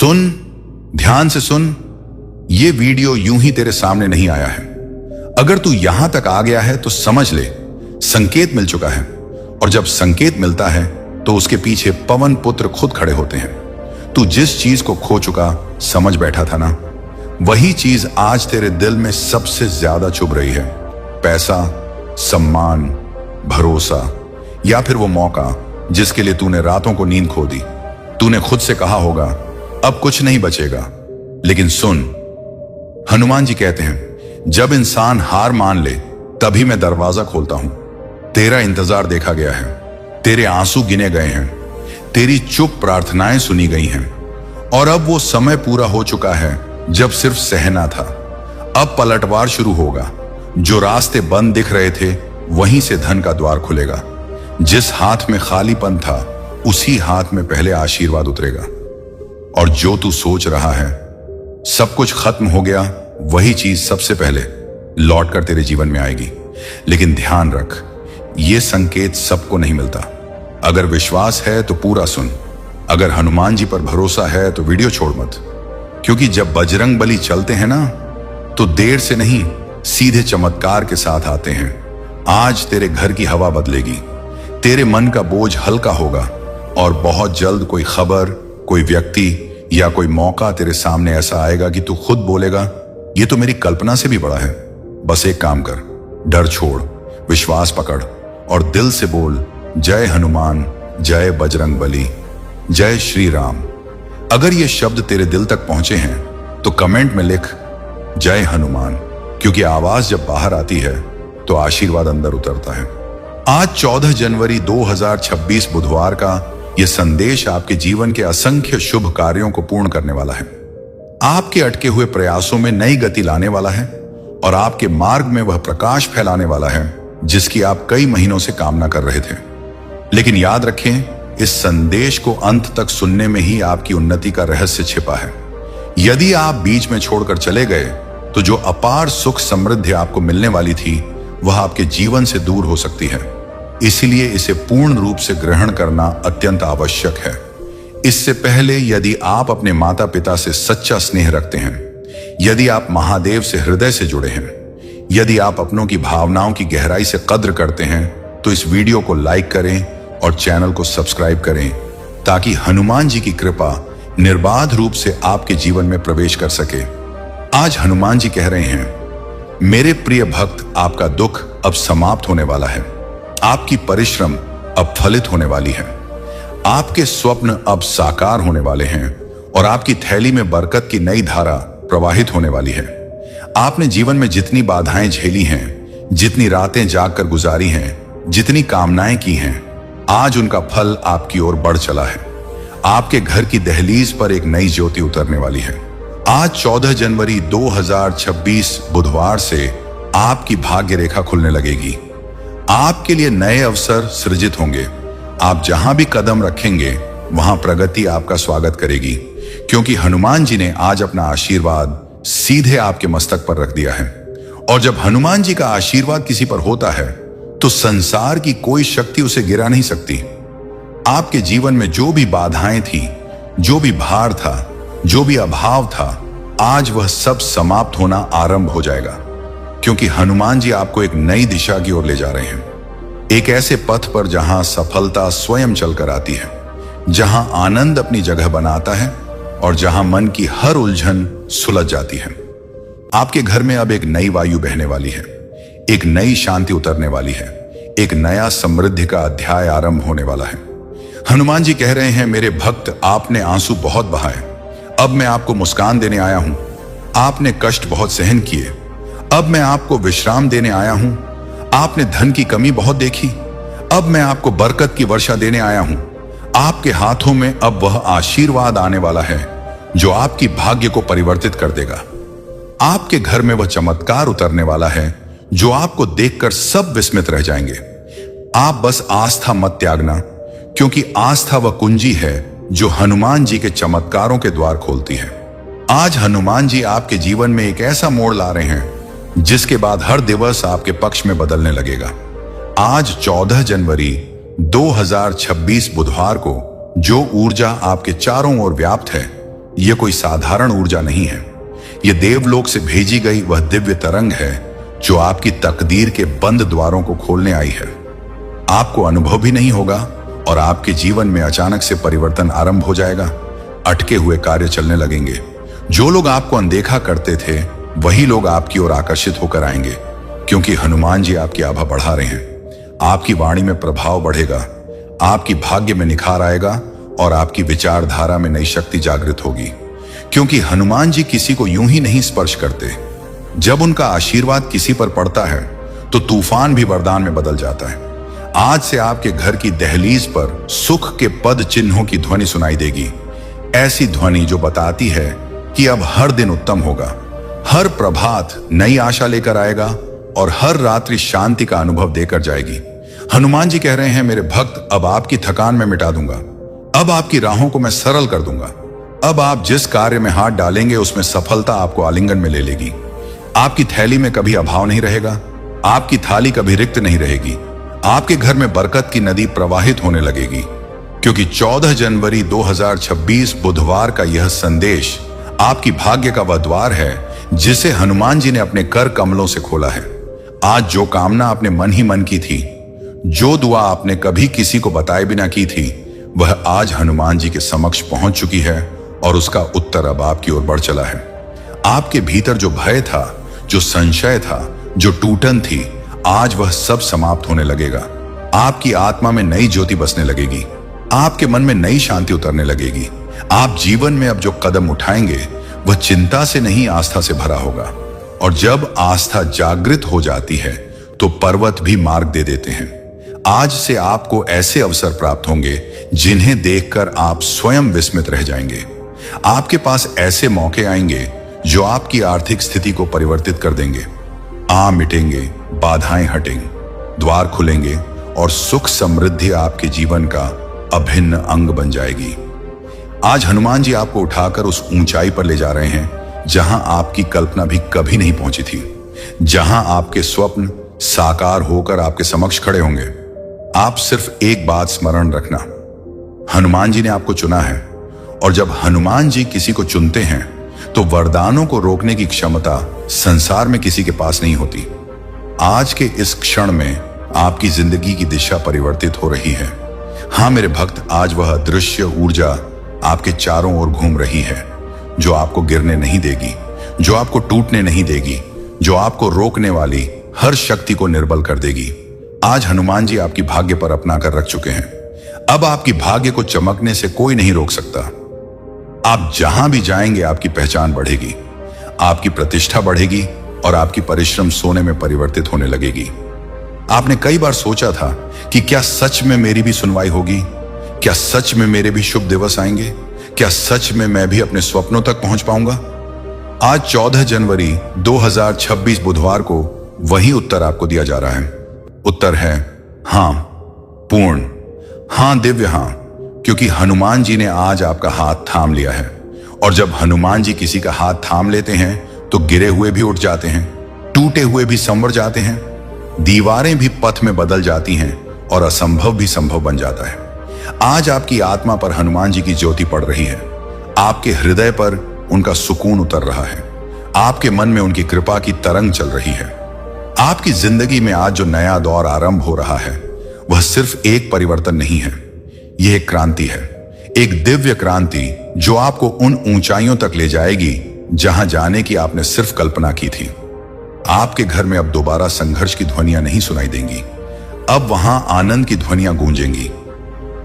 सुन, ध्यान से सुन। ये वीडियो यूं ही तेरे सामने नहीं आया है। अगर तू यहां तक आ गया है तो समझ ले, संकेत मिल चुका है। और जब संकेत मिलता है तो उसके पीछे पवन पुत्र खुद खड़े होते हैं। तू जिस चीज को खो चुका समझ बैठा था ना, वही चीज आज तेरे दिल में सबसे ज्यादा चुभ रही है। पैसा, सम्मान, भरोसा, या फिर वो मौका जिसके लिए तूने रातों को नींद खो दी। तूने खुद से कहा होगा अब कुछ नहीं बचेगा, लेकिन सुन, हनुमान जी कहते हैं जब इंसान हार मान ले तभी मैं दरवाजा खोलता हूं। तेरा इंतजार देखा गया है, तेरे आंसू गिने गए हैं, तेरी चुप प्रार्थनाएं सुनी गई हैं, और अब वो समय पूरा हो चुका है जब सिर्फ सहना था। अब पलटवार शुरू होगा। जो रास्ते बंद दिख रहे थे वहीं से धन का द्वार खुलेगा। जिस हाथ में खालीपन था उसी हाथ में पहले आशीर्वाद उतरेगा। और जो तू सोच रहा है सब कुछ खत्म हो गया, वही चीज सबसे पहले लौट कर तेरे जीवन में आएगी। लेकिन ध्यान रख, यह संकेत सबको नहीं मिलता। अगर विश्वास है तो पूरा सुन। अगर हनुमान जी पर भरोसा है तो वीडियो छोड़ मत, क्योंकि जब बजरंग बली चलते हैं ना तो देर से नहीं, सीधे चमत्कार के साथ आते हैं। आज तेरे घर की हवा बदलेगी, तेरे मन का बोझ हल्का होगा, और बहुत जल्द कोई खबर, कोई व्यक्ति या कोई मौका तेरे सामने ऐसा आएगा कि तू खुद बोलेगा ये तो मेरी कल्पना से भी बड़ा है। बस एक काम कर, डर छोड़, विश्वास पकड़ और दिल से बोल, जय हनुमान, जय बजरंग बली, जय श्री राम। अगर ये शब्द तेरे दिल तक पहुंचे हैं तो कमेंट में लिख जय हनुमान, क्योंकि आवाज जब बाहर आती है तो आशीर्वाद अंदर उतरता है। आज 14 जनवरी 2026 बुधवार का यह संदेश आपके जीवन के असंख्य शुभ कार्यों को पूर्ण करने वाला है। आपके अटके हुए प्रयासों में नई गति लाने वाला है और आपके मार्ग में वह प्रकाश फैलाने वाला है जिसकी आप कई महीनों से कामना कर रहे थे। लेकिन याद रखें, इस संदेश को अंत तक सुनने में ही आपकी उन्नति का रहस्य छिपा है। यदि आप बीच में छोड़कर चले गए तो जो अपार सुख समृद्धि आपको मिलने वाली थी वह आपके जीवन से दूर हो सकती है। इसलिए इसे पूर्ण रूप से ग्रहण करना अत्यंत आवश्यक है। इससे पहले यदि आप अपने माता पिता से सच्चा स्नेह रखते हैं, यदि आप महादेव से हृदय से जुड़े हैं, यदि आप अपनों की भावनाओं की गहराई से कद्र करते हैं, तो इस वीडियो को लाइक करें और चैनल को सब्सक्राइब करें, ताकि हनुमान जी की कृपा निर्बाध रूप से आपके जीवन में प्रवेश कर सके। आज हनुमान जी कह रहे हैं, मेरे प्रिय भक्त, आपका दुख अब समाप्त होने वाला है, आपकी परिश्रम अब फलित होने वाली है, आपके स्वप्न अब साकार होने वाले हैं और आपकी थैली में बरकत की नई धारा प्रवाहित होने वाली है। आपने जीवन में जितनी बाधाएं झेली हैं, जितनी रातें जागकर गुजारी हैं, जितनी कामनाएं की हैं, आज उनका फल आपकी ओर बढ़ चला है। आपके घर की दहलीज पर एक नई ज्योति उतरने वाली है। आज 14 जनवरी 2026 बुधवार से आपकी भाग्य रेखा खुलने लगेगी। आपके लिए नए अवसर सृजित होंगे। आप जहां भी कदम रखेंगे वहां प्रगति आपका स्वागत करेगी, क्योंकि हनुमान जी ने आज अपना आशीर्वाद सीधे आपके मस्तक पर रख दिया है। और जब हनुमान जी का आशीर्वाद किसी पर होता है तो संसार की कोई शक्ति उसे गिरा नहीं सकती। आपके जीवन में जो भी बाधाएं थी, जो भी भार था, जो भी अभाव था, आज वह सब समाप्त होना आरंभ हो जाएगा, क्योंकि हनुमान जी आपको एक नई दिशा की ओर ले जा रहे हैं। एक ऐसे पथ पर जहां सफलता स्वयं चलकर आती है, जहां आनंद अपनी जगह बनाता है और जहां मन की हर उलझन सुलझ जाती है। आपके घर में अब एक नई वायु बहने वाली है, एक नई शांति उतरने वाली है, एक नया समृद्धि का अध्याय आरंभ होने वाला है। हनुमान जी कह रहे हैं, मेरे भक्त, आपने आंसू बहुत बहाए, अब मैं आपको मुस्कान देने आया हूं। आपने कष्ट बहुत सहन किए, अब मैं आपको विश्राम देने आया हूं। आपने धन की कमी बहुत देखी, अब मैं आपको बरकत की वर्षा देने आया हूं। आपके हाथों में अब वह आशीर्वाद आने वाला है जो आपकी भाग्य को परिवर्तित कर देगा। आपके घर में वह चमत्कार उतरने वाला है जो आपको देखकर सब विस्मित रह जाएंगे। आप बस आस्था मत त्यागना, क्योंकि आस्था वह कुंजी है जो हनुमान जी के चमत्कारों के द्वार खोलती है। आज हनुमान जी आपके जीवन में एक ऐसा मोड़ ला रहे हैं जिसके बाद हर दिवस आपके पक्ष में बदलने लगेगा। आज 14 जनवरी 2026 बुधवार को जो ऊर्जा आपके चारों ओर व्याप्त है, यह कोई साधारण ऊर्जा नहीं है। यह देवलोक से भेजी गई वह दिव्य तरंग है जो आपकी तकदीर के बंद द्वारों को खोलने आई है। आपको अनुभव भी नहीं होगा और आपके जीवन में अचानक से परिवर्तन आरंभ हो जाएगा। अटके हुए कार्य चलने लगेंगे। जो लोग आपको अनदेखा करते थे वही लोग आपकी ओर आकर्षित होकर आएंगे, क्योंकि हनुमान जी आपकी आभा बढ़ा रहे हैं। आपकी वाणी में प्रभाव बढ़ेगा, आपकी भाग्य में निखार आएगा और आपकी विचारधारा में नई शक्ति जागृत होगी, क्योंकि हनुमान जी किसी को यूं ही नहीं स्पर्श करते। जब उनका आशीर्वाद किसी पर पड़ता है तो तूफान भी वरदान में बदल जाता है। आज से आपके घर की दहलीज पर सुख के पद चिन्हों की ध्वनि सुनाई देगी, ऐसी ध्वनि जो बताती है कि अब हर दिन उत्तम होगा, हर प्रभात नई आशा लेकर आएगा और हर रात्रि शांति का अनुभव देकर जाएगी। हनुमान जी कह रहे हैं, मेरे भक्त, अब आपकी थकान में मिटा दूंगा, अब आपकी राहों को मैं सरल कर दूंगा। अब आप जिस कार्य में हाथ डालेंगे उसमें सफलता आपको आलिंगन में ले लेगी। आपकी थैली में कभी अभाव नहीं रहेगा, आपकी थाली कभी रिक्त नहीं रहेगी। आपके घर में बरकत की नदी प्रवाहित होने लगेगी, क्योंकि 14 जनवरी 2026 बुधवार का यह संदेश आपकी भाग्य का वह द्वार है जिसे हनुमान जी ने अपने कर कमलों से खोला है। आज जो कामना आपने मन ही मन की थी, जो दुआ आपने कभी किसी को बताए बिना की थी, वह आज हनुमान जी के समक्ष पहुंच चुकी है और उसका उत्तर अब आपकी ओर बढ़ चला है। आपके भीतर जो भय था, जो संशय था, जो टूटन थी, आज वह सब समाप्त होने लगेगा। आपकी आत्मा में नई ज्योति बसने लगेगी, आपके मन में नई शांति उतरने लगेगी। आप जीवन में अब जो कदम उठाएंगे वह चिंता से नहीं, आस्था से भरा होगा। और जब आस्था जागृत हो जाती है तो पर्वत भी मार्ग दे देते हैं। आज से आपको ऐसे अवसर प्राप्त होंगे जिन्हें देखकर आप स्वयं विस्मित रह जाएंगे। आपके पास ऐसे मौके आएंगे जो आपकी आर्थिक स्थिति को परिवर्तित कर देंगे। मिटेंगे, बाधाएं हटेंगी, द्वार खुलेंगे और सुख समृद्धि आपके जीवन का अभिन्न अंग बन जाएगी। आज हनुमान जी आपको उठाकर उस ऊंचाई पर ले जा रहे हैं जहां आपकी कल्पना भी कभी नहीं पहुंची थी, जहां आपके स्वप्न साकार होकर आपके समक्ष खड़े होंगे। आप सिर्फ एक बात स्मरण रखना, हनुमान जी ने आपको चुना है, और जब हनुमान जी किसी को चुनते हैं तो वरदानों को रोकने की क्षमता संसार में किसी के पास नहीं होती। आज के इस क्षण में आपकी जिंदगी की दिशा परिवर्तित हो रही है। हाँ मेरे भक्त, आज वह अदृश्य ऊर्जा आपके चारों ओर घूम रही है, जो आपको गिरने नहीं देगी, जो आपको टूटने नहीं देगी, जो आपको रोकने वाली हर शक्ति को निर्बल कर देगी। आज हनुमान जी आपकी भाग्य पर अपना कर रख चुके हैं। अब आपकी भाग्य को चमकने से कोई नहीं रोक सकता। आप जहां भी जाएंगे आपकी पहचान बढ़ेगी, आपकी प्रतिष्ठा बढ़ेगी और आपकी परिश्रम सोने में परिवर्तित होने लगेगी। आपने कई बार सोचा था कि क्या सच में मेरी भी सुनवाई होगी, क्या सच में मेरे भी शुभ दिवस आएंगे, क्या सच में मैं भी अपने स्वप्नों तक पहुंच पाऊंगा। आज 14 जनवरी 2026 बुधवार को वही उत्तर आपको दिया जा रहा है। उत्तर है हां, पूर्ण हां, दिव्य हां, क्योंकि हनुमान जी ने आज आपका हाथ थाम लिया है। और जब हनुमान जी किसी का हाथ थाम लेते हैं तो गिरे हुए भी उठ जाते हैं, टूटे हुए भी संवर जाते हैं, दीवारें भी पथ में बदल जाती हैं और असंभव भी संभव बन जाता है। आज आपकी आत्मा पर हनुमान जी की ज्योति पड़ रही है, आपके हृदय पर उनका सुकून उतर रहा है, आपके मन में उनकी कृपा की तरंग चल रही है। आपकी जिंदगी में आज जो नया दौर आरंभ हो रहा है वह सिर्फ एक परिवर्तन नहीं है, यह एक क्रांति है, एक दिव्य क्रांति जो आपको उन ऊंचाइयों तक ले जाएगी जहां जाने की आपने सिर्फ कल्पना की थी। आपके घर में अब दोबारा संघर्ष की ध्वनियां नहीं सुनाई देंगी, अब वहां आनंद की ध्वनियां गूंजेंगी,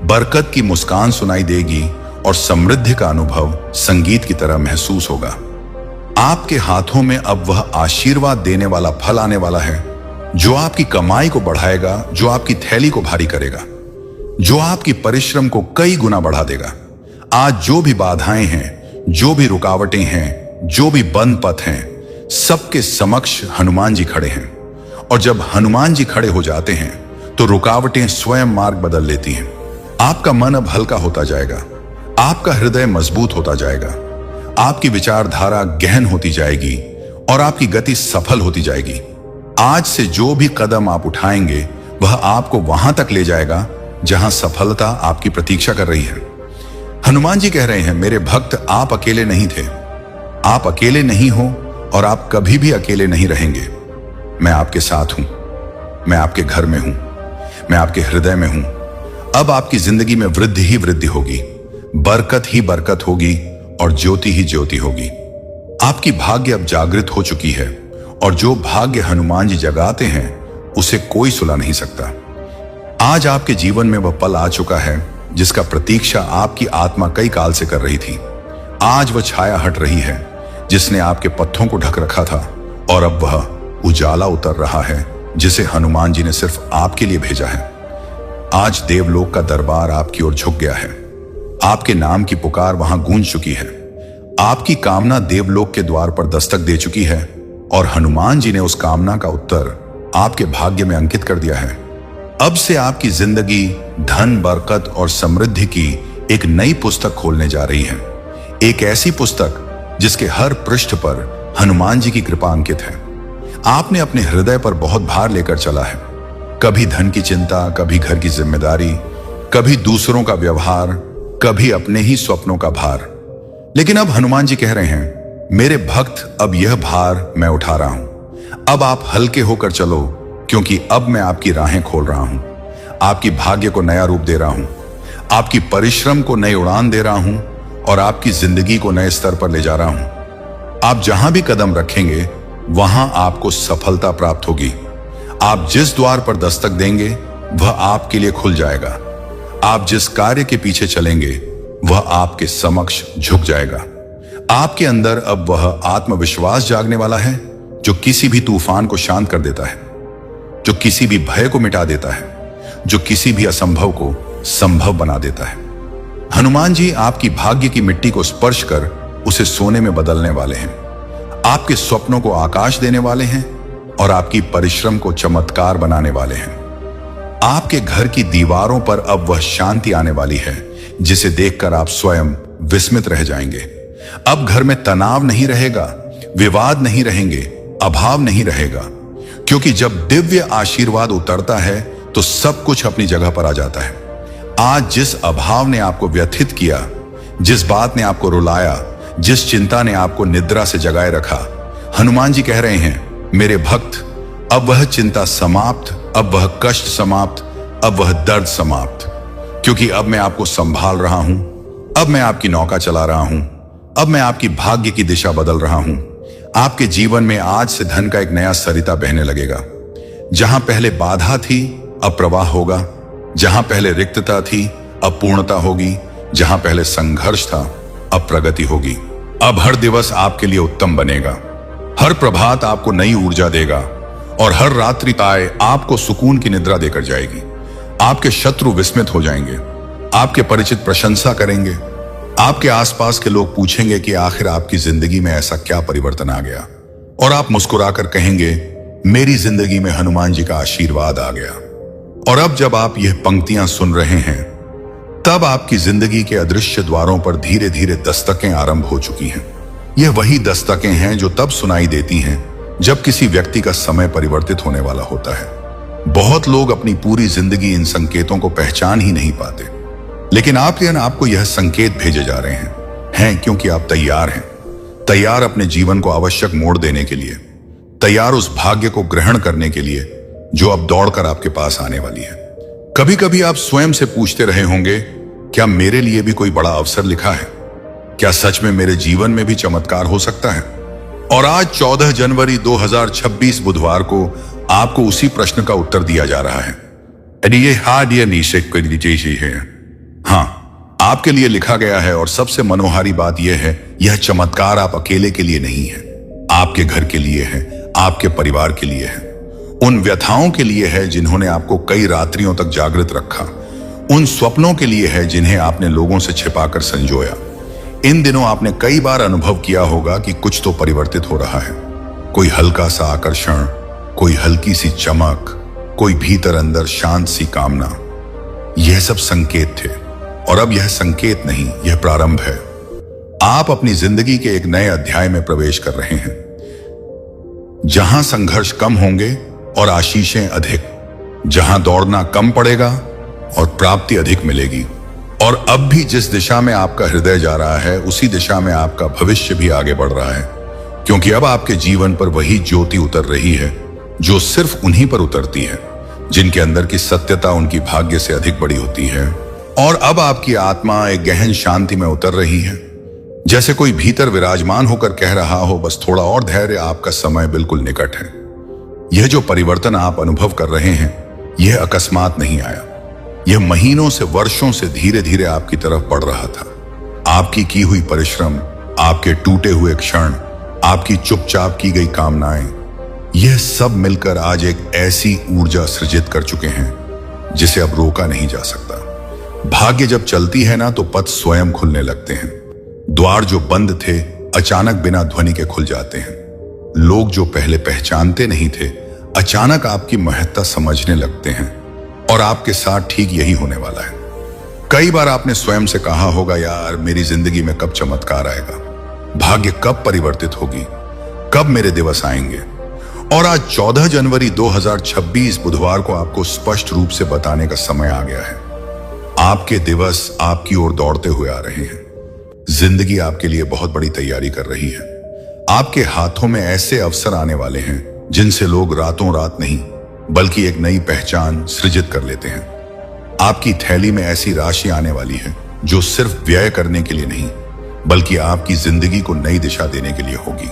बरकत की मुस्कान सुनाई देगी और समृद्धि का अनुभव संगीत की तरह महसूस होगा। आपके हाथों में अब वह आशीर्वाद देने वाला फल आने वाला है जो आपकी कमाई को बढ़ाएगा, जो आपकी थैली को भारी करेगा, जो आपकी परिश्रम को कई गुना बढ़ा देगा। आज जो भी बाधाएं हैं, जो भी रुकावटें हैं, जो भी बंद पथ हैं, सबके समक्ष हनुमान जी खड़े हैं। और जब हनुमान जी खड़े हो जाते हैं तो रुकावटें स्वयं मार्ग बदल लेती हैं। आपका मन अब हल्का होता जाएगा, आपका हृदय मजबूत होता जाएगा, आपकी विचारधारा गहन होती जाएगी और आपकी गति सफल होती जाएगी। आज से जो भी कदम आप उठाएंगे वह आपको वहां तक ले जाएगा जहां सफलता आपकी प्रतीक्षा कर रही है। हनुमान जी कह रहे हैं, मेरे भक्त आप अकेले नहीं थे, आप अकेले नहीं हो और आप कभी भी अकेले नहीं रहेंगे। मैं आपके साथ हूं, मैं आपके घर में हूं, मैं आपके हृदय में हूं। अब आपकी जिंदगी में वृद्धि ही वृद्धि होगी, बरकत ही बरकत होगी और ज्योति ही ज्योति होगी। आपकी भाग्य अब जागृत हो चुकी है और जो भाग्य हनुमान जी जगाते हैं उसे कोई सुला नहीं सकता। आज आपके जीवन में वह पल आ चुका है जिसका प्रतीक्षा आपकी आत्मा कई काल से कर रही थी। आज वह छाया हट रही है जिसने आपके पत्थों को ढक रखा था और अब वह उजाला उतर रहा है जिसे हनुमान जी ने सिर्फ आपके लिए भेजा है। आज देवलोक का दरबार आपकी ओर झुक गया है, आपके नाम की पुकार वहां गूंज चुकी है, आपकी कामना देवलोक के द्वार पर दस्तक दे चुकी है और हनुमान जी ने उस कामना का उत्तर आपके भाग्य में अंकित कर दिया है। अब से आपकी जिंदगी धन, बरकत और समृद्धि की एक नई पुस्तक खोलने जा रही है। एक ऐसी पुस्तक जिसके हर पृष्ठ पर हनुमान जी की कृपा अंकित है। आपने अपने हृदय पर बहुत भार लेकर चला है, कभी धन की चिंता, कभी घर की जिम्मेदारी, कभी दूसरों का व्यवहार, कभी अपने ही स्वप्नों का भार। लेकिन अब हनुमान जी कह रहे हैं, मेरे भक्त अब यह भार मैं उठा रहा हूं। अब आप हल्के होकर चलो क्योंकि अब मैं आपकी राहें खोल रहा हूं, आपकी भाग्य को नया रूप दे रहा हूं, आपकी परिश्रम को नई उड़ान दे रहा हूं और आपकी जिंदगी को नए स्तर पर ले जा रहा हूं। आप जहां भी कदम रखेंगे वहां आपको सफलता प्राप्त होगी। आप जिस द्वार पर दस्तक देंगे वह आपके लिए खुल जाएगा। आप जिस कार्य के पीछे चलेंगे वह आपके समक्ष झुक जाएगा। आपके अंदर अब वह आत्मविश्वास जागने वाला है जो किसी भी तूफान को शांत कर देता है, जो किसी भी भय को मिटा देता है, जो किसी भी असंभव को संभव बना देता है। हनुमान जी आपकी भाग्य की मिट्टी को स्पर्श कर उसे सोने में बदलने वाले हैं, आपके स्वप्नों को आकाश देने वाले हैं और आपकी परिश्रम को चमत्कार बनाने वाले हैं। आपके घर की दीवारों पर अब वह शांति आने वाली है जिसे देखकर आप स्वयं विस्मित रह जाएंगे। अब घर में तनाव नहीं रहेगा, विवाद नहीं रहेंगे, अभाव नहीं रहेगा, क्योंकि जब दिव्य आशीर्वाद उतरता है तो सब कुछ अपनी जगह पर आ जाता है। आज जिस अभाव ने आपको व्यथित किया, जिस बात ने आपको रुलाया, जिस चिंता ने आपको निद्रा से जगाए रखा, हनुमान जी कह रहे हैं, मेरे भक्त अब वह चिंता समाप्त, अब वह कष्ट समाप्त, अब वह दर्द समाप्त, क्योंकि अब मैं आपको संभाल रहा हूं, अब मैं आपकी नौका चला रहा हूं, अब मैं आपकी भाग्य की दिशा बदल रहा हूं। आपके जीवन में आज से धन का एक नया सरिता बहने लगेगा। जहां पहले बाधा थी अब प्रवाह होगा, जहां पहले रिक्तता थी अब पूर्णता होगी, जहां पहले संघर्ष था अब प्रगति होगी। अब हर दिवस आपके लिए उत्तम बनेगा, हर प्रभात आपको नई ऊर्जा देगा और हर रात्रि ताए आपको सुकून की निद्रा देकर जाएगी। आपके शत्रु विस्मित हो जाएंगे, आपके परिचित प्रशंसा करेंगे, आपके आसपास के लोग पूछेंगे कि आखिर आपकी जिंदगी में ऐसा क्या परिवर्तन आ गया, और आप मुस्कुराकर कहेंगे, मेरी जिंदगी में हनुमान जी का आशीर्वाद आ गया। और अब जब आप यह पंक्तियां सुन रहे हैं तब आपकी जिंदगी के अदृश्य द्वारों पर धीरे धीरे दस्तकें आरंभ हो चुकी हैं। यह वही दस्तकें हैं जो तब सुनाई देती हैं जब किसी व्यक्ति का समय परिवर्तित होने वाला होता है। बहुत लोग अपनी पूरी जिंदगी इन संकेतों को पहचान ही नहीं पाते, लेकिन आपको यह संकेत भेजे जा रहे हैं क्योंकि आप तैयार हैं, तैयार अपने जीवन को आवश्यक मोड़ देने के लिए, तैयार उस भाग्य को ग्रहण करने के लिए जो अब दौड़कर आपके पास आने वाली है। कभी कभी आप स्वयं से पूछते रहे होंगे, क्या मेरे लिए भी कोई बड़ा अवसर लिखा है? क्या सच में मेरे जीवन में भी चमत्कार हो सकता है? और आज 14 जनवरी 2026 बुधवार को आपको उसी प्रश्न का उत्तर दिया जा रहा है। हाँ, आपके लिए लिखा गया है और सबसे मनोहारी बात यह है, यह चमत्कार आप अकेले के लिए नहीं है, आपके घर के लिए है, आपके परिवार के लिए है, उन व्यथाओं के लिए है जिन्होंने आपको कई रात्रियों तक जागृत रखा, उन स्वप्नों के लिए है जिन्हें आपने लोगों से छिपाकर संजोया। इन दिनों आपने कई बार अनुभव किया होगा कि कुछ तो परिवर्तित हो रहा है, कोई हल्का सा आकर्षण, कोई हल्की सी चमक, कोई भीतर अंदर शांत सी कामना। यह सब संकेत थे और अब यह संकेत नहीं, यह प्रारंभ है। आप अपनी जिंदगी के एक नए अध्याय में प्रवेश कर रहे हैं, जहां संघर्ष कम होंगे और आशीषें अधिक, जहां दौड़ना कम पड़ेगा और प्राप्ति अधिक मिलेगी। और अब भी जिस दिशा में आपका हृदय जा रहा है उसी दिशा में आपका भविष्य भी आगे बढ़ रहा है, क्योंकि अब आपके जीवन पर वही ज्योति उतर रही है जो सिर्फ उन्हीं पर उतरती है जिनके अंदर की सत्यता उनकी भाग्य से अधिक बड़ी होती है। और अब आपकी आत्मा एक गहन शांति में उतर रही है, जैसे कोई भीतर विराजमान होकर कह रहा हो, बस थोड़ा और धैर्य, आपका समय बिल्कुल निकट है। यह जो परिवर्तन आप अनुभव कर रहे हैं, यह अकस्मात नहीं आया। यह महीनों से, वर्षों से धीरे धीरे आपकी तरफ बढ़ रहा था। आपकी की हुई परिश्रम, आपके टूटे हुए क्षण, आपकी चुपचाप की गई कामनाएं, यह सब मिलकर आज एक ऐसी ऊर्जा सृजित कर चुके हैं जिसे अब रोका नहीं जा सकता। भाग्य जब चलती है ना, तो पथ स्वयं खुलने लगते हैं। द्वार जो बंद थे अचानक बिना ध्वनि के खुल जाते हैं। लोग जो पहले पहचानते नहीं थे अचानक आपकी महत्ता समझने लगते हैं। और आपके साथ ठीक यही होने वाला है। कई बार आपने स्वयं से कहा होगा, यार मेरी जिंदगी में कब चमत्कार आएगा, भाग्य कब परिवर्तित होगी, कब मेरे दिवस आएंगे। और आज 14 जनवरी 2026 बुधवार को आपको स्पष्ट रूप से बताने का समय आ गया है। आपके दिवस आपकी ओर दौड़ते हुए आ रहे हैं। जिंदगी आपके लिए बहुत बड़ी तैयारी कर रही है। आपके हाथों में ऐसे अवसर आने वाले हैं जिनसे लोग रातों रात नहीं बल्कि एक नई पहचान सृजित कर लेते हैं। आपकी थैली में ऐसी राशि आने वाली है जो सिर्फ व्यय करने के लिए नहीं बल्कि आपकी जिंदगी को नई दिशा देने के लिए होगी।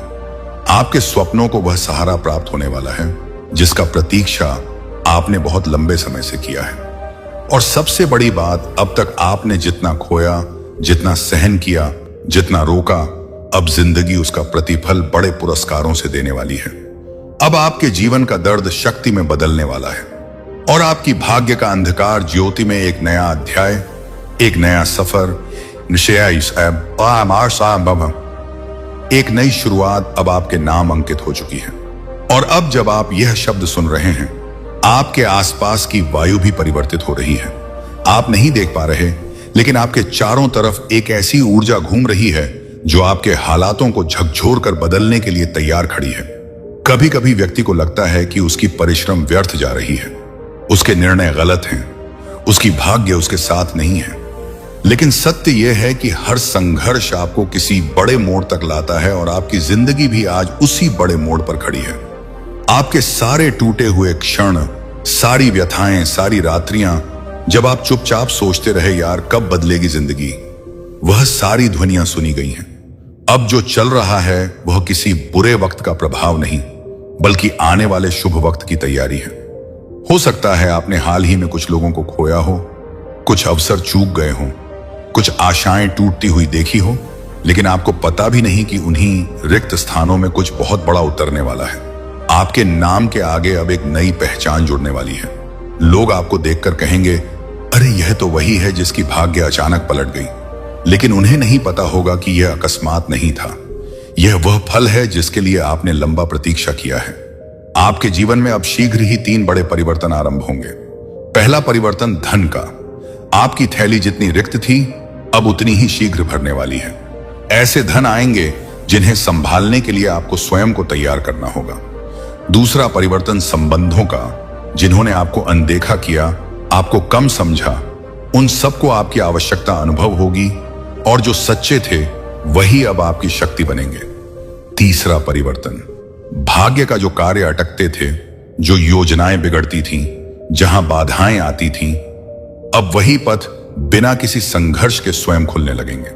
आपके स्वप्नों को वह सहारा प्राप्त होने वाला है जिसका प्रतीक्षा आपने बहुत लंबे समय से किया है। और सबसे बड़ी बात, अब तक आपने जितना खोया, जितना सहन किया, जितना रोका, अब जिंदगी उसका प्रतिफल बड़े पुरस्कारों से देने वाली है। अब आपके जीवन का दर्द शक्ति में बदलने वाला है और आपकी भाग्य का अंधकार ज्योति में एक नया अध्याय, एक नया सफर, एक नई शुरुआत अब आपके नाम अंकित हो चुकी है। और अब जब आप यह शब्द सुन रहे हैं, आपके आसपास की वायु भी परिवर्तित हो रही है। आप नहीं देख पा रहे, लेकिन आपके चारों तरफ एक ऐसी ऊर्जा घूम रही है जो आपके हालातों को झकझोर कर बदलने के लिए तैयार खड़ी है। कभी कभी व्यक्ति को लगता है कि उसकी परिश्रम व्यर्थ जा रही है, उसके निर्णय गलत हैं, उसकी भाग्य उसके साथ नहीं है। लेकिन सत्य यह है कि हर संघर्ष आपको किसी बड़े मोड़ तक लाता है और आपकी जिंदगी भी आज उसी बड़े मोड़ पर खड़ी है। आपके सारे टूटे हुए क्षण, सारी व्यथाएं, सारी रात्रियां जब आप चुपचाप सोचते रहे, यार कब बदलेगी जिंदगी, वह सारी ध्वनियां सुनी गई हैं। अब जो चल रहा है वह किसी बुरे वक्त का प्रभाव नहीं बल्कि आने वाले शुभ वक्त की तैयारी है। हो सकता है आपने हाल ही में कुछ लोगों को खोया हो, कुछ अवसर चूक गए हों, कुछ आशाएं टूटती हुई देखी हो, लेकिन आपको पता भी नहीं कि उन्हीं रिक्त स्थानों में कुछ बहुत बड़ा उतरने वाला है। आपके नाम के आगे अब एक नई पहचान जुड़ने वाली है। लोग आपको देखकर कहेंगे, अरे यह तो वही है जिसकी भाग्य अचानक पलट गई। लेकिन उन्हें नहीं पता होगा कि यह अकस्मात नहीं था, यह वह फल है जिसके लिए आपने लंबा प्रतीक्षा किया है। आपके जीवन में अब शीघ्र ही 3 बड़े परिवर्तन आरंभ होंगे। पहला परिवर्तन धन का। आपकी थैली जितनी रिक्त थी अब उतनी ही शीघ्र भरने वाली है। ऐसे धन आएंगे जिन्हें संभालने के लिए आपको स्वयं को तैयार करना होगा। दूसरा परिवर्तन संबंधों का। जिन्होंने आपको अनदेखा किया, आपको कम समझा, उन सबको आपकी आवश्यकता अनुभव होगी और जो सच्चे थे वही अब आपकी शक्ति बनेंगे। तीसरा परिवर्तन, भाग्य का जो कार्य अटकते थे, जो योजनाएं बिगड़ती थीं, जहां बाधाएं आती थीं, अब वही पथ बिना किसी संघर्ष के स्वयं खुलने लगेंगे।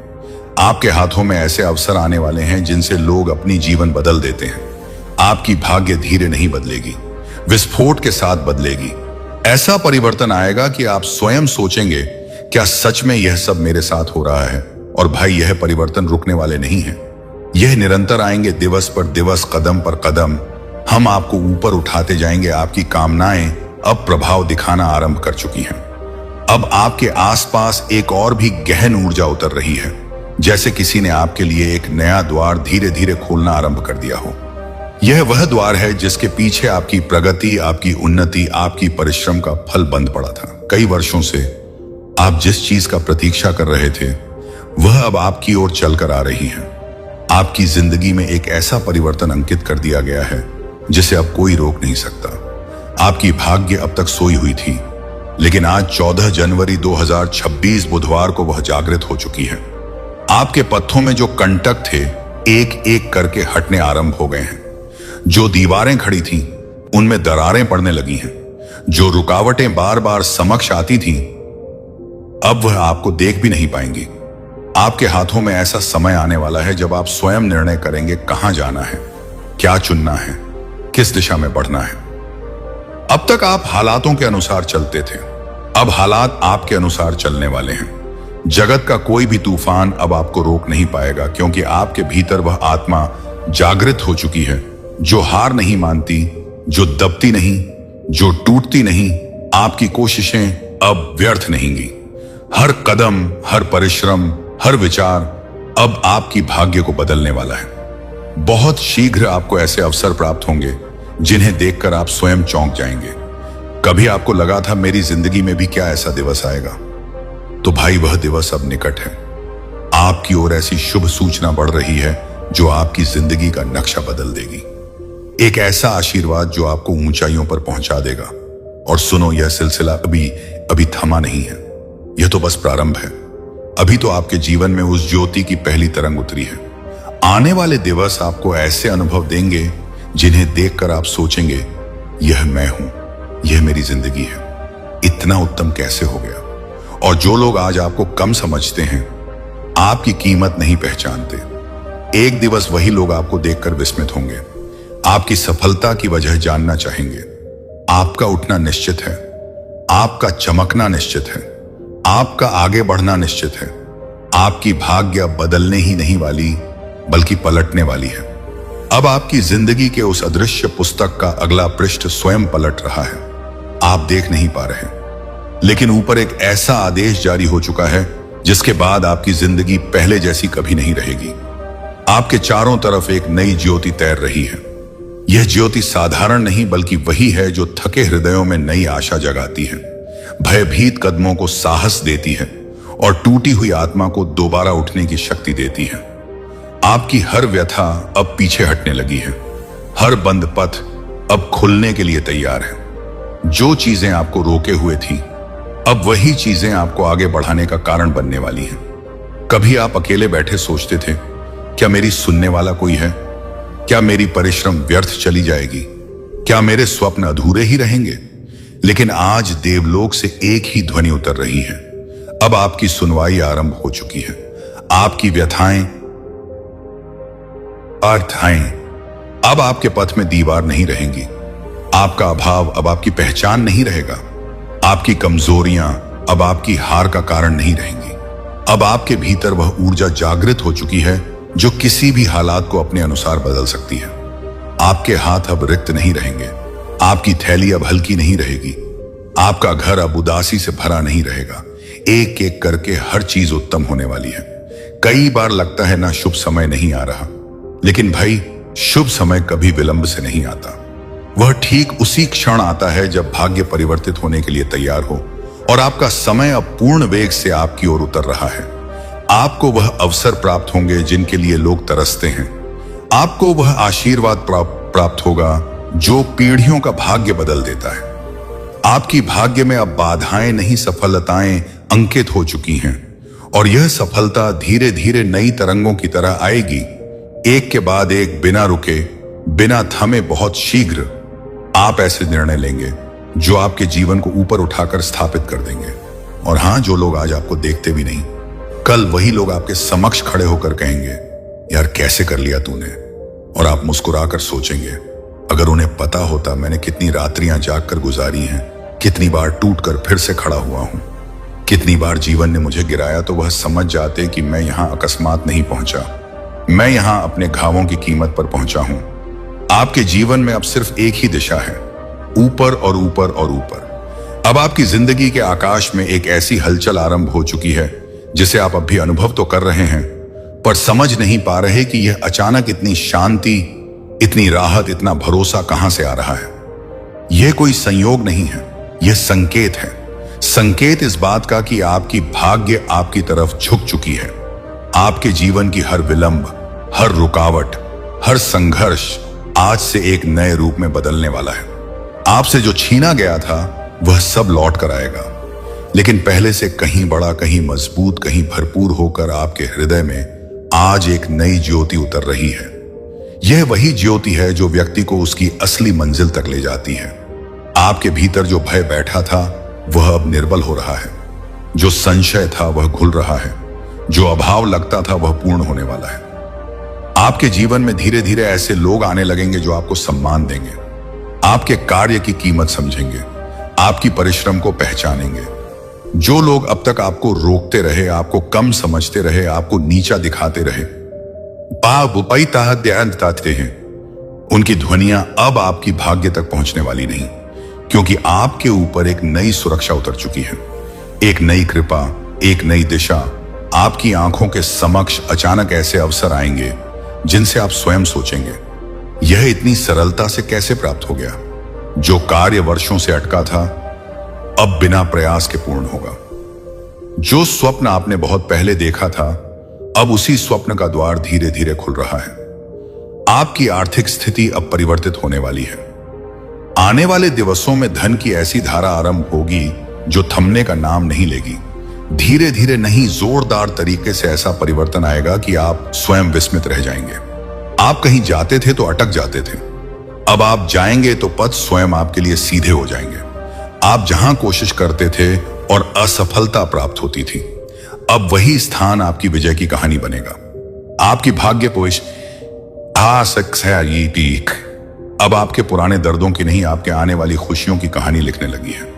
आपके हाथों में ऐसे अवसर आने वाले हैं जिनसे लोग अपनी जीवन बदल देते हैं। आपकी भाग्य धीरे नहीं बदलेगी, विस्फोट के साथ बदलेगी। ऐसा परिवर्तन आएगा कि आप स्वयं सोचेंगे, क्या सच में यह सब मेरे साथ हो रहा है? और भाई, यह परिवर्तन रुकने वाले नहीं है, यह निरंतर आएंगे। दिवस पर दिवस, कदम पर कदम हम आपको ऊपर उठाते जाएंगे। आपकी कामनाएं अब प्रभाव दिखाना आरंभ कर चुकी हैं। अब आपके आसपास एक और भी गहन ऊर्जा उतर रही है, जैसे किसी ने आपके लिए एक नया द्वार धीरे धीरे खोलना आरंभ कर दिया हो। यह वह द्वार है जिसके पीछे आपकी प्रगति, आपकी उन्नति, आपकी परिश्रम का फल बंद पड़ा था। कई वर्षों से आप जिस चीज का प्रतीक्षा कर रहे थे वह अब आपकी ओर चलकर आ रही है। आपकी जिंदगी में एक ऐसा परिवर्तन अंकित कर दिया गया है जिसे अब कोई रोक नहीं सकता। आपकी भाग्य अब तक सोई हुई थी, लेकिन आज 14 जनवरी 2026 बुधवार को वह जागृत हो चुकी है। आपके पथों में जो कंटक थे एक एक करके हटने आरंभ हो गए हैं। जो दीवारें खड़ी थीं उनमें दरारें पड़ने लगी हैं। जो रुकावटें बार बार समक्ष आती थीं अब वह आपको देख भी नहीं पाएंगी। आपके हाथों में ऐसा समय आने वाला है जब आप स्वयं निर्णय करेंगे कहां जाना है, क्या चुनना है, किस दिशा में बढ़ना है। अब तक आप हालातों के अनुसार चलते थे, अब हालात आपके अनुसार चलने वाले हैं। जगत का कोई भी तूफान अब आपको रोक नहीं पाएगा, क्योंकि आपके भीतर वह आत्मा जागृत हो चुकी है जो हार नहीं मानती, जो दबती नहीं, जो टूटती नहीं। आपकी कोशिशें अब व्यर्थ नहीं गई। हर कदम, हर परिश्रम, हर विचार अब आपकी भाग्य को बदलने वाला है। बहुत शीघ्र आपको ऐसे अवसर प्राप्त होंगे जिन्हें देखकर आप स्वयं चौंक जाएंगे। कभी आपको लगा था मेरी जिंदगी में भी क्या ऐसा दिवस आएगा? तो भाई वह दिवस अब निकट है। आपकी ओर ऐसी शुभ सूचना बढ़ रही है जो आपकी जिंदगी का नक्शा बदल देगी। एक ऐसा आशीर्वाद जो आपको ऊंचाइयों पर पहुंचा देगा। और सुनो, यह सिलसिला अभी थमा नहीं है, यह तो बस प्रारंभ है। अभी तो आपके जीवन में उस ज्योति की पहली तरंग उतरी है। आने वाले दिवस आपको ऐसे अनुभव देंगे जिन्हें देखकर आप सोचेंगे, यह मैं हूं, यह मेरी जिंदगी है, इतना उत्तम कैसे हो गया। और जो लोग आज आपको कम समझते हैं, आपकी कीमत नहीं पहचानते, एक दिवस वही लोग आपको देखकर विस्मित होंगे, आपकी सफलता की वजह जानना चाहेंगे। आपका उठना निश्चित है, आपका चमकना निश्चित है, आपका आगे बढ़ना निश्चित है। आपकी भाग्य बदलने ही नहीं वाली बल्कि पलटने वाली है। अब आपकी जिंदगी के उस अदृश्य पुस्तक का अगला पृष्ठ स्वयं पलट रहा है। आप देख नहीं पा रहे, लेकिन ऊपर एक ऐसा आदेश जारी हो चुका है जिसके बाद आपकी जिंदगी पहले जैसी कभी नहीं रहेगी। आपके चारों तरफ एक नई ज्योति तैर रही है। यह ज्योति साधारण नहीं बल्कि वही है जो थके हृदयों में नई आशा जगाती है, भयभीत कदमों को साहस देती है और टूटी हुई आत्मा को दोबारा उठने की शक्ति देती है। आपकी हर व्यथा अब पीछे हटने लगी है, हर बंद पथ अब खुलने के लिए तैयार है। जो चीजें आपको रोके हुए थी अब वही चीजें आपको आगे बढ़ाने का कारण बनने वाली हैं। कभी आप अकेले बैठे सोचते थे, क्या मेरी सुनने वाला कोई है? क्या मेरी परिश्रम व्यर्थ चली जाएगी? क्या मेरे स्वप्न अधूरे ही रहेंगे? लेकिन आज देवलोक से एक ही ध्वनि उतर रही है। अब आपकी सुनवाई आरंभ हो चुकी है। आपकी व्यथाएं, अर्थाएं अब आपके पथ में दीवार नहीं रहेंगी। आपका अभाव अब आपकी पहचान नहीं रहेगा। आपकी कमजोरियां अब आपकी हार का कारण नहीं रहेंगी। अब आपके भीतर वह ऊर्जा जागृत हो चुकी है जो किसी भी हालात को अपने अनुसार बदल सकती है। आपके हाथ अब रिक्त नहीं रहेंगे, आपकी थैली अब हल्की नहीं रहेगी, आपका घर अब उदासी से भरा नहीं रहेगा। एक एक करके हर चीज उत्तम होने वाली है। कई बार लगता है ना शुभ समय नहीं आ रहा, लेकिन भाई शुभ समय कभी विलंब से नहीं आता। वह ठीक उसी क्षण आता है जब भाग्य परिवर्तित होने के लिए तैयार हो और आपका समय अब पूर्ण वेग से आपकी ओर उतर रहा है। आपको वह अवसर प्राप्त होंगे जिनके लिए लोग तरसते हैं। आपको वह आशीर्वाद प्राप्त होगा जो पीढ़ियों का भाग्य बदल देता है। आपकी भाग्य में अब बाधाएं नहीं सफलताएं अंकित हो चुकी हैं और यह सफलता धीरे धीरे नई तरंगों की तरह आएगी, एक के बाद एक, बिना रुके, बिना थमे। बहुत शीघ्र आप ऐसे निर्णय लेंगे जो आपके जीवन को ऊपर उठाकर स्थापित कर देंगे। और हां, जो लोग आज आपको देखते भी नहीं, कल वही लोग आपके समक्ष खड़े होकर कहेंगे, यार कैसे कर लिया तूने। और आप मुस्कुराकर सोचेंगे, अगर उन्हें पता होता मैंने कितनी रात्रियां जागकर गुजारी हैं, कितनी बार टूटकर फिर से खड़ा हुआ हूं, कितनी बार जीवन ने मुझे गिराया, तो वह समझ जाते कि मैं यहां अकस्मात नहीं पहुंचा, मैं यहां अपने घावों की कीमत पर पहुंचा हूं। आपके जीवन में अब सिर्फ एक ही दिशा है, ऊपर और ऊपर और ऊपर। अब आपकी जिंदगी के आकाश में एक ऐसी हलचल आरंभ हो चुकी है जिसे आप अभी अनुभव तो कर रहे हैं, पर समझ नहीं पा रहे कि यह अचानक इतनी शांति, इतनी राहत, इतना भरोसा कहां से आ रहा है। यह कोई संयोग नहीं है, यह संकेत है। संकेत इस बात का कि आपकी भाग्य आपकी तरफ झुक चुकी है। आपके जीवन की हर विलंब, हर रुकावट, हर संघर्ष आज से एक नए रूप में बदलने वाला है। आपसे जो छीना गया था वह सब लौट कर आएगा, लेकिन पहले से कहीं बड़ा, कहीं मजबूत, कहीं भरपूर होकर आपके हृदय में आज एक नई ज्योति उतर रही है। यह वही ज्योति है जो व्यक्ति को उसकी असली मंजिल तक ले जाती है। आपके भीतर जो भय बैठा था वह अब निर्बल हो रहा है, जो संशय था वह घुल रहा है, जो अभाव लगता था वह पूर्ण होने वाला है। आपके जीवन में धीरे धीरे ऐसे लोग आने लगेंगे जो आपको सम्मान देंगे, आपके कार्य की कीमत समझेंगे, आपकी परिश्रम को पहचानेंगे। जो लोग अब तक आपको रोकते रहे, आपको कम समझते रहे, आपको नीचा दिखाते रहे, हैं, उनकी ध्वनियां अब आपकी भाग्य तक पहुंचने वाली नहीं, क्योंकि आपके ऊपर एक नई सुरक्षा उतर चुकी है, एक नई कृपा, एक नई दिशा। आपकी आंखों के समक्ष अचानक ऐसे अवसर आएंगे जिनसे आप स्वयं सोचेंगे, यह इतनी सरलता से कैसे प्राप्त हो गया। जो कार्य वर्षों से अटका था अब बिना प्रयास के पूर्ण होगा। जो स्वप्न आपने बहुत पहले देखा था अब उसी स्वप्न का द्वार धीरे धीरे खुल रहा है। आपकी आर्थिक स्थिति अब परिवर्तित होने वाली है। आने वाले दिवसों में धन की ऐसी धारा आरंभ होगी जो थमने का नाम नहीं लेगी। धीरे धीरे नहीं, जोरदार तरीके से ऐसा परिवर्तन आएगा कि आप स्वयं विस्मित रह जाएंगे। आप कहीं जाते थे तो अटक जाते थे, अब आप जाएंगे तो पथ स्वयं आपके लिए सीधे हो जाएंगे। आप जहां कोशिश करते थे और असफलता प्राप्त होती थी, अब वही स्थान आपकी विजय की कहानी बनेगा। आपकी भाग्य पोष अब आपके पुराने दर्दों की नहीं, आपके आने वाली खुशियों की कहानी लिखने लगी है।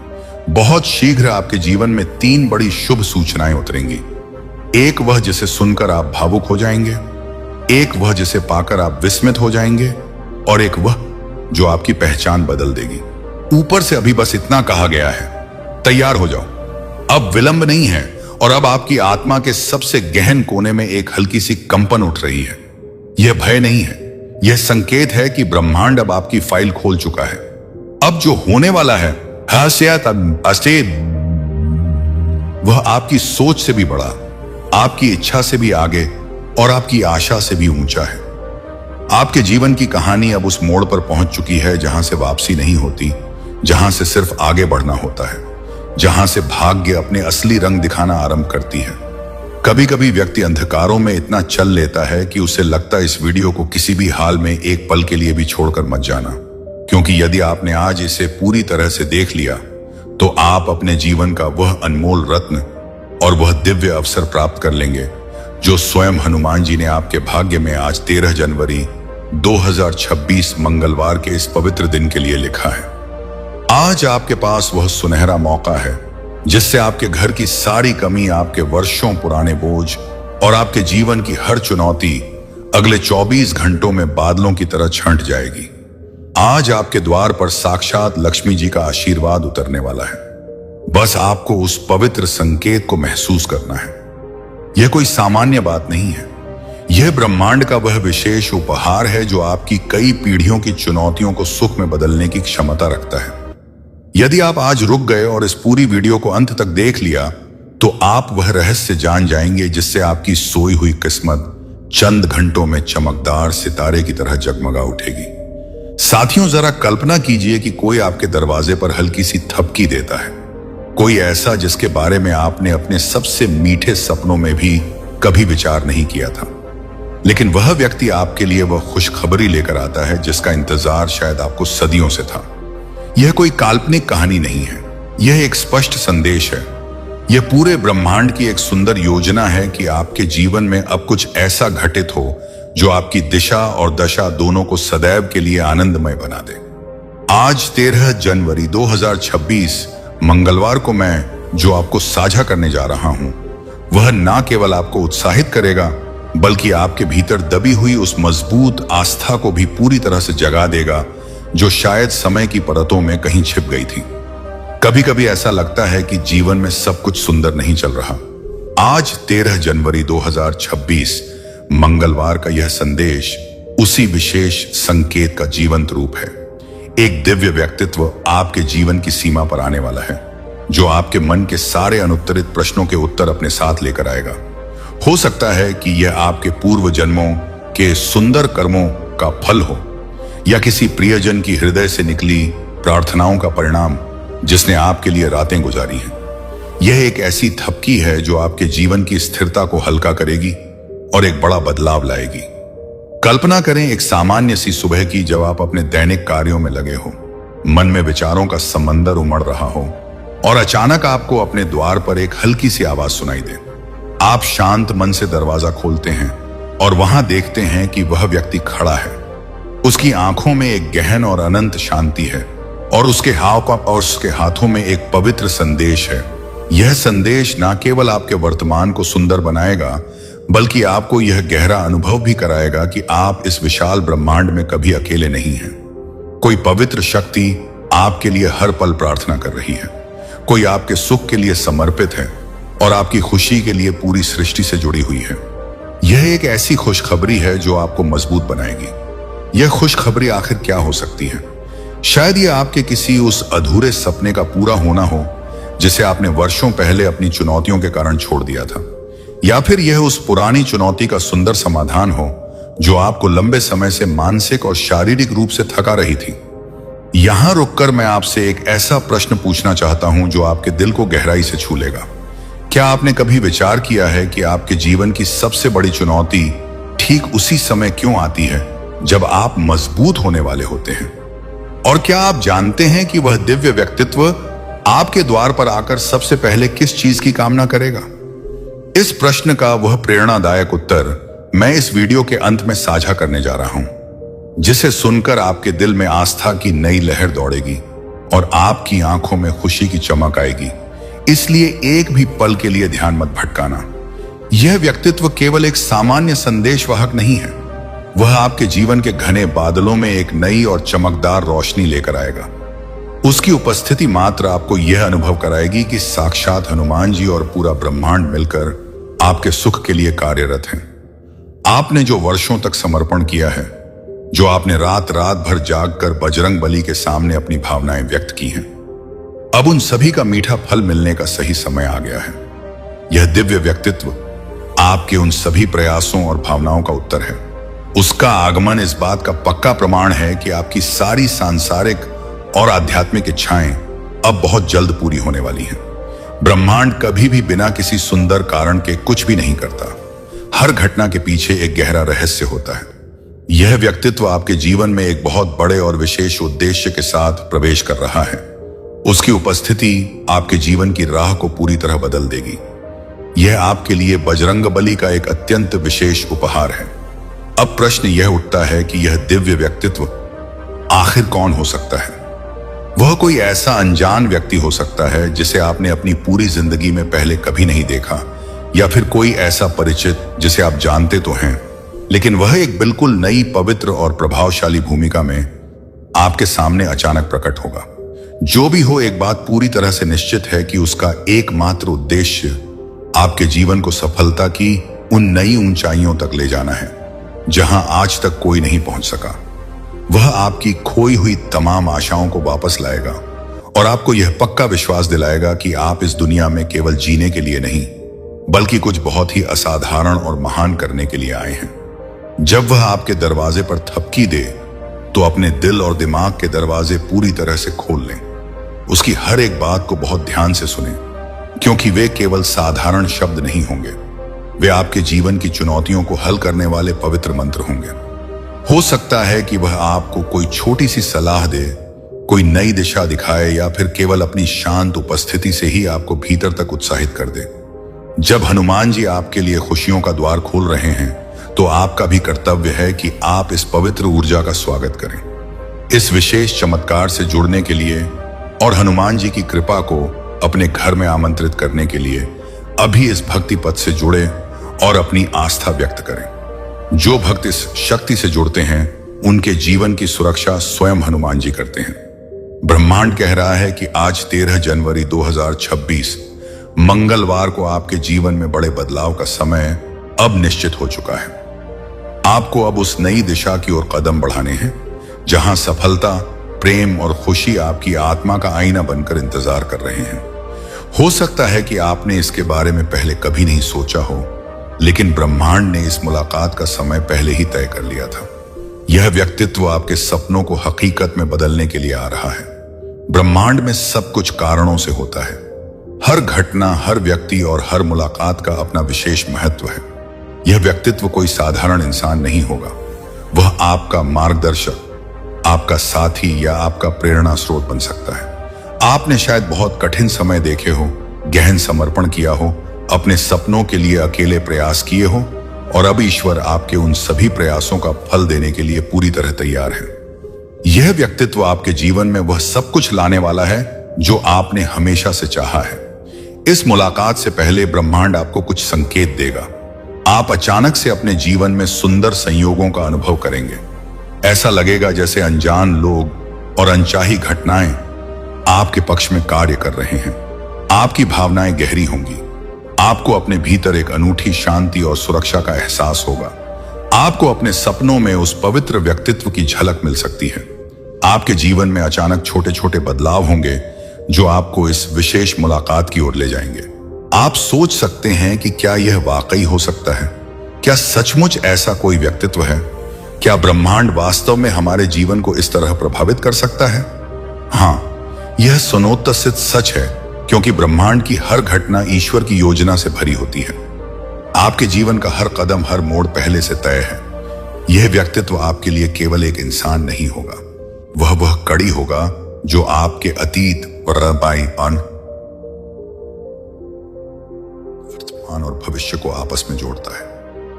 बहुत शीघ्र आपके जीवन में 3 बड़ी शुभ सूचनाएं उतरेंगी। एक वह जिसे सुनकर आप भावुक हो जाएंगे, एक वह जिसे पाकर आप विस्मित हो जाएंगे, और एक वह जो आपकी पहचान बदल देगी। ऊपर से अभी बस इतना कहा गया है, तैयार हो जाओ, अब विलंब नहीं है। और अब आपकी आत्मा के सबसे गहन कोने में एक हल्की सी कंपन उठ रही है। यह भय नहीं है, यह संकेत है कि ब्रह्मांड अब आपकी फाइल खोल चुका है। अब जो होने वाला है वह आपकी सोच से भी बड़ा, आपकी इच्छा से भी आगे और आपकी आशा से भी ऊंचा है। आपके जीवन की कहानी अब उस मोड़ पर पहुंच चुकी है जहां से वापसी नहीं होती, जहां से सिर्फ आगे बढ़ना होता है, जहां से भाग्य अपने असली रंग दिखाना आरंभ करती है। कभी कभी व्यक्ति अंधकारों में इतना चल लेता है कि उसे लगता है इस वीडियो को किसी भी हाल में एक पल के लिए भी छोड़कर मत जाना, क्योंकि यदि आपने आज इसे पूरी तरह से देख लिया तो आप अपने जीवन का वह अनमोल रत्न और वह दिव्य अवसर प्राप्त कर लेंगे जो स्वयं हनुमान जी ने आपके भाग्य में आज 13 जनवरी 2026 मंगलवार के इस पवित्र दिन के लिए लिखा है। आज आपके पास वह सुनहरा मौका है जिससे आपके घर की सारी कमी, आपके वर्षों पुराने बोझ और आपके जीवन की हर चुनौती अगले 24 घंटों में बादलों की तरह छंट जाएगी। आज आपके द्वार पर साक्षात लक्ष्मी जी का आशीर्वाद उतरने वाला है। बस आपको उस पवित्र संकेत को महसूस करना है। यह कोई सामान्य बात नहीं है, यह ब्रह्मांड का वह विशेष उपहार है जो आपकी कई पीढ़ियों की चुनौतियों को सुख में बदलने की क्षमता रखता है। यदि आप आज रुक गए और इस पूरी वीडियो को अंत तक देख लिया तो आप वह रहस्य जान जाएंगे जिससे आपकी सोई हुई किस्मत चंद घंटों में चमकदार सितारे की तरह जगमगा उठेगी। साथियों, जरा कल्पना कीजिए कि कोई आपके दरवाजे पर हल्की सी थपकी देता है, कोई ऐसा जिसके बारे में आपने अपने सबसे मीठे सपनों में भी कभी विचार नहीं किया था, लेकिन वह व्यक्ति आपके लिए वह खुशखबरी लेकर आता है जिसका इंतजार शायद आपको सदियों से था। यह कोई काल्पनिक कहानी नहीं है, यह एक स्पष्ट संदेश है। यह पूरे ब्रह्मांड की एक सुंदर योजना है कि आपके जीवन में अब कुछ ऐसा घटित हो जो आपकी दिशा और दशा दोनों को सदैव के लिए आनंदमय बना दे। आज 13 जनवरी 2026 मंगलवार को मैं जो आपको साझा करने जा रहा हूं वह ना केवल आपको उत्साहित करेगा बल्कि आपके भीतर दबी हुई उस मजबूत आस्था को भी पूरी तरह से जगा देगा जो शायद समय की परतों में कहीं छिप गई थी। कभी कभी ऐसा लगता है कि जीवन में सब कुछ सुंदर नहीं चल रहा। आज 13 जनवरी 2026 मंगलवार का यह संदेश उसी विशेष संकेत का जीवंत रूप है। एक दिव्य व्यक्तित्व आपके जीवन की सीमा पर आने वाला है जो आपके मन के सारे अनुत्तरित प्रश्नों के उत्तर अपने साथ लेकर आएगा। हो सकता है कि यह आपके पूर्व जन्मों के सुंदर कर्मों का फल हो या किसी प्रियजन की हृदय से निकली प्रार्थनाओं का परिणाम। जिसने आपके लिए रातें गुजारी हैं। यह एक ऐसी थपकी है जो आपके जीवन की स्थिरता को हल्का करेगी और एक बड़ा बदलाव लाएगी। कल्पना करें एक सामान्य सी सुबह की, जब आप अपने दैनिक कार्यों में लगे हो, मन में विचारों का समंदर उमड़ रहा हो और अचानक आपको अपने द्वार पर एक हल्की सी आवाज सुनाई दे। आप शांत मन से दरवाजा खोलते हैं और वहां देखते हैं कि वह व्यक्ति खड़ा है। उसकी आंखों में एक गहन और अनंत शांति है और उसके हाथों में एक पवित्र संदेश है। यह संदेश न केवल आपके वर्तमान को सुंदर बनाएगा, बल्कि आपको यह गहरा अनुभव भी कराएगा कि आप इस विशाल ब्रह्मांड में कभी अकेले नहीं हैं। कोई पवित्र शक्ति आपके लिए हर पल प्रार्थना कर रही है। कोई आपके सुख के लिए समर्पित है और आपकी खुशी के लिए पूरी सृष्टि से जुड़ी हुई है। यह एक ऐसी खुशखबरी है जो आपको मजबूत बनाएगी। यह खुशखबरी आखिर क्या हो सकती है? शायद यह आपके किसी उस अधूरे सपने का पूरा होना हो जिसे आपने वर्षों पहले अपनी चुनौतियों के कारण छोड़ दिया था, या फिर यह उस पुरानी चुनौती का सुंदर समाधान हो जो आपको लंबे समय से मानसिक और शारीरिक रूप से थका रही थी। यहां रुककर मैं आपसे एक ऐसा प्रश्न पूछना चाहता हूं जो आपके दिल को गहराई से छू लेगा। क्या आपने कभी विचार किया है कि आपके जीवन की सबसे बड़ी चुनौती ठीक उसी समय क्यों आती है जब आप मजबूत होने वाले होते हैं? और क्या आप जानते हैं कि वह दिव्य व्यक्तित्व आपके द्वार पर आकर सबसे पहले किस चीज की कामना करेगा? इस प्रश्न का वह प्रेरणादायक उत्तर मैं इस वीडियो के अंत में साझा करने जा रहा हूं, जिसे सुनकर आपके दिल में आस्था की नई लहर दौड़ेगी और आपकी आंखों में खुशी की चमक आएगी। इसलिए एक भी पल के लिए ध्यान मत भटकाना। यह व्यक्तित्व केवल एक सामान्य संदेशवाहक नहीं है, वह आपके जीवन के घने बादलों में एक नई और चमकदार रोशनी लेकर आएगा। उसकी उपस्थिति मात्र आपको यह अनुभव कराएगी कि साक्षात हनुमान जी और पूरा ब्रह्मांड मिलकर आपके सुख के लिए कार्यरत हैं। आपने जो वर्षों तक समर्पण किया है, जो आपने रात रात भर जागकर बजरंग बली के सामने अपनी भावनाएं व्यक्त की हैं, अब उन सभी का मीठा फल मिलने का सही समय आ गया है। यह दिव्य व्यक्तित्व आपके उन सभी प्रयासों और भावनाओं का उत्तर है। उसका आगमन इस बात का पक्का प्रमाण है कि आपकी सारी सांसारिक और आध्यात्मिक इच्छाएं अब बहुत जल्द पूरी होने वाली हैं। ब्रह्मांड कभी भी बिना किसी सुंदर कारण के कुछ भी नहीं करता। हर घटना के पीछे एक गहरा रहस्य होता है। यह व्यक्तित्व आपके जीवन में एक बहुत बड़े और विशेष उद्देश्य के साथ प्रवेश कर रहा है। उसकी उपस्थिति आपके जीवन की राह को पूरी तरह बदल देगी। यह आपके लिए बजरंग बली का एक अत्यंत विशेष उपहार है। अब प्रश्न यह उठता है कि यह दिव्य व्यक्तित्व आखिर कौन हो सकता है? वह कोई ऐसा अनजान व्यक्ति हो सकता है जिसे आपने अपनी पूरी जिंदगी में पहले कभी नहीं देखा, या फिर कोई ऐसा परिचित जिसे आप जानते तो हैं, लेकिन वह एक बिल्कुल नई, पवित्र और प्रभावशाली भूमिका में आपके सामने अचानक प्रकट होगा। जो भी हो, एक बात पूरी तरह से निश्चित है कि उसका एकमात्र उद्देश्य आपके जीवन को सफलता की उन नई ऊंचाइयों तक ले जाना है जहां आज तक कोई नहीं पहुंच सका। वह आपकी खोई हुई तमाम आशाओं को वापस लाएगा और आपको यह पक्का विश्वास दिलाएगा कि आप इस दुनिया में केवल जीने के लिए नहीं, बल्कि कुछ बहुत ही असाधारण और महान करने के लिए आए हैं। जब वह आपके दरवाजे पर थपकी दे, तो अपने दिल और दिमाग के दरवाजे पूरी तरह से खोल लें। उसकी हर एक बात को बहुत ध्यान से सुनें, क्योंकि वे केवल साधारण शब्द नहीं होंगे। वे आपके जीवन की चुनौतियों को हल करने वाले पवित्र मंत्र होंगे। हो सकता है कि वह आपको कोई छोटी सी सलाह दे, कोई नई दिशा दिखाए, या फिर केवल अपनी शांत उपस्थिति से ही आपको भीतर तक उत्साहित कर दे। जब हनुमान जी आपके लिए खुशियों का द्वार खोल रहे हैं, तो आपका भी कर्तव्य है कि आप इस पवित्र ऊर्जा का स्वागत करें। इस विशेष चमत्कार से जुड़ने के लिए और हनुमान जी की कृपा को अपने घर में आमंत्रित करने के लिए अभी इस भक्ति पथ से जुड़े और अपनी आस्था व्यक्त करें। जो भक्त इस शक्ति से जुड़ते हैं, उनके जीवन की सुरक्षा स्वयं हनुमान जी करते हैं। ब्रह्मांड कह रहा है कि आज 13 जनवरी 2026 मंगलवार को आपके जीवन में बड़े बदलाव का समय अब निश्चित हो चुका है। आपको अब उस नई दिशा की ओर कदम बढ़ाने हैं जहां सफलता, प्रेम और खुशी आपकी आत्मा का आईना बनकर इंतजार कर रहे हैं। हो सकता है कि आपने इसके बारे में पहले कभी नहीं सोचा हो, लेकिन ब्रह्मांड ने इस मुलाकात का समय पहले ही तय कर लिया था। यह व्यक्तित्व आपके सपनों को हकीकत में बदलने के लिए आ रहा है। ब्रह्मांड में सब कुछ कारणों से होता है। हर घटना, हर व्यक्ति और हर मुलाकात का अपना विशेष महत्व है। यह व्यक्तित्व कोई साधारण इंसान नहीं होगा। वह आपका मार्गदर्शक, आपका साथी या आपका प्रेरणा स्रोत बन सकता है। आपने शायद बहुत कठिन समय देखे हो, गहन समर्पण किया हो, अपने सपनों के लिए अकेले प्रयास किए हो, और अब ईश्वर आपके उन सभी प्रयासों का फल देने के लिए पूरी तरह तैयार है। यह व्यक्तित्व आपके जीवन में वह सब कुछ लाने वाला है जो आपने हमेशा से चाहा है। इस मुलाकात से पहले ब्रह्मांड आपको कुछ संकेत देगा। आप अचानक से अपने जीवन में सुंदर संयोगों का अनुभव करेंगे। ऐसा लगेगा जैसे अनजान लोग और अनचाही घटनाएं आपके पक्ष में कार्य कर रहे हैं। आपकी भावनाएं गहरी होंगी। आपको अपने भीतर एक अनूठी शांति और सुरक्षा का एहसास होगा। आपको अपने सपनों में उस पवित्र व्यक्तित्व की झलक मिल सकती है। आपके जीवन में अचानक छोटे छोटे बदलाव होंगे जो आपको इस विशेष मुलाकात की ओर ले जाएंगे। आप सोच सकते हैं कि क्या यह वाकई हो सकता है? क्या सचमुच ऐसा कोई व्यक्तित्व है? क्या ब्रह्मांड वास्तव में हमारे जीवन को इस तरह प्रभावित कर सकता है? हाँ, यह सुनोत्तसित सच है, क्योंकि ब्रह्मांड की हर घटना ईश्वर की योजना से भरी होती है। आपके जीवन का हर कदम, हर मोड़ पहले से तय है। यह व्यक्तित्व आपके लिए केवल एक इंसान नहीं होगा, वह कड़ी होगा जो आपके अतीत, वर्तमान और भविष्य को आपस में जोड़ता है।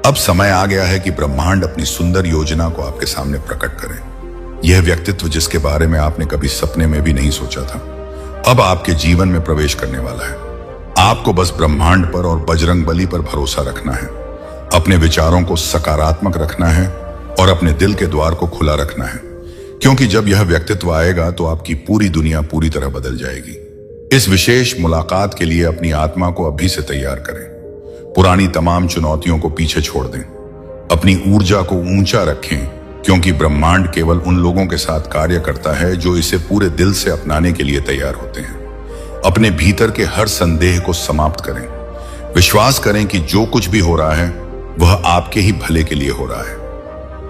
अब समय आ गया है कि ब्रह्मांड अपनी सुंदर योजना को आपके सामने प्रकट करे। यह व्यक्तित्व जिसके बारे में आपने कभी सपने में भी नहीं सोचा था, अब आपके जीवन में प्रवेश करने वाला है। आपको बस ब्रह्मांड पर और बजरंगबली पर भरोसा रखना है, अपने विचारों को सकारात्मक रखना है और अपने दिल के द्वार को खुला रखना है, क्योंकि जब यह व्यक्तित्व आएगा तो आपकी पूरी दुनिया पूरी तरह बदल जाएगी। इस विशेष मुलाकात के लिए अपनी आत्मा को अभी से तैयार करें। पुरानी तमाम चुनौतियों को पीछे छोड़ दें। अपनी ऊर्जा को ऊंचा रखें, क्योंकि ब्रह्मांड केवल उन लोगों के साथ कार्य करता है जो इसे पूरे दिल से अपनाने के लिए तैयार होते हैं। अपने भीतर के हर संदेह को समाप्त करें। विश्वास करें कि जो कुछ भी हो रहा है वह आपके ही भले के लिए हो रहा है।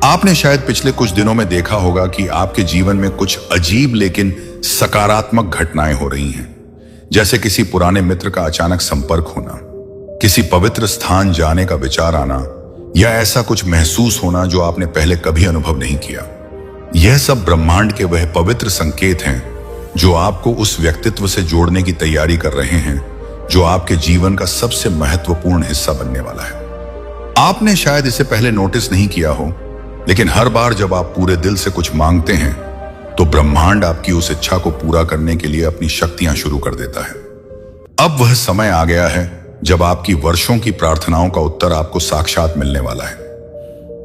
आपने शायद पिछले कुछ दिनों में देखा होगा कि आपके जीवन में कुछ अजीब लेकिन सकारात्मक घटनाएं हो रही हैं, जैसे किसी पुराने मित्र का अचानक संपर्क होना, किसी पवित्र स्थान जाने का विचार आना, या ऐसा कुछ महसूस होना जो आपने पहले कभी अनुभव नहीं किया। यह सब ब्रह्मांड के वह पवित्र संकेत हैं जो आपको उस व्यक्तित्व से जोड़ने की तैयारी कर रहे हैं जो आपके जीवन का सबसे महत्वपूर्ण हिस्सा बनने वाला है। आपने शायद इसे पहले नोटिस नहीं किया हो, लेकिन हर बार जब आप पूरे दिल से कुछ मांगते हैं तो ब्रह्मांड आपकी उस इच्छा को पूरा करने के लिए अपनी शक्तियां शुरू कर देता है। अब वह समय आ गया है जब आपकी वर्षों की प्रार्थनाओं का उत्तर आपको साक्षात मिलने वाला है।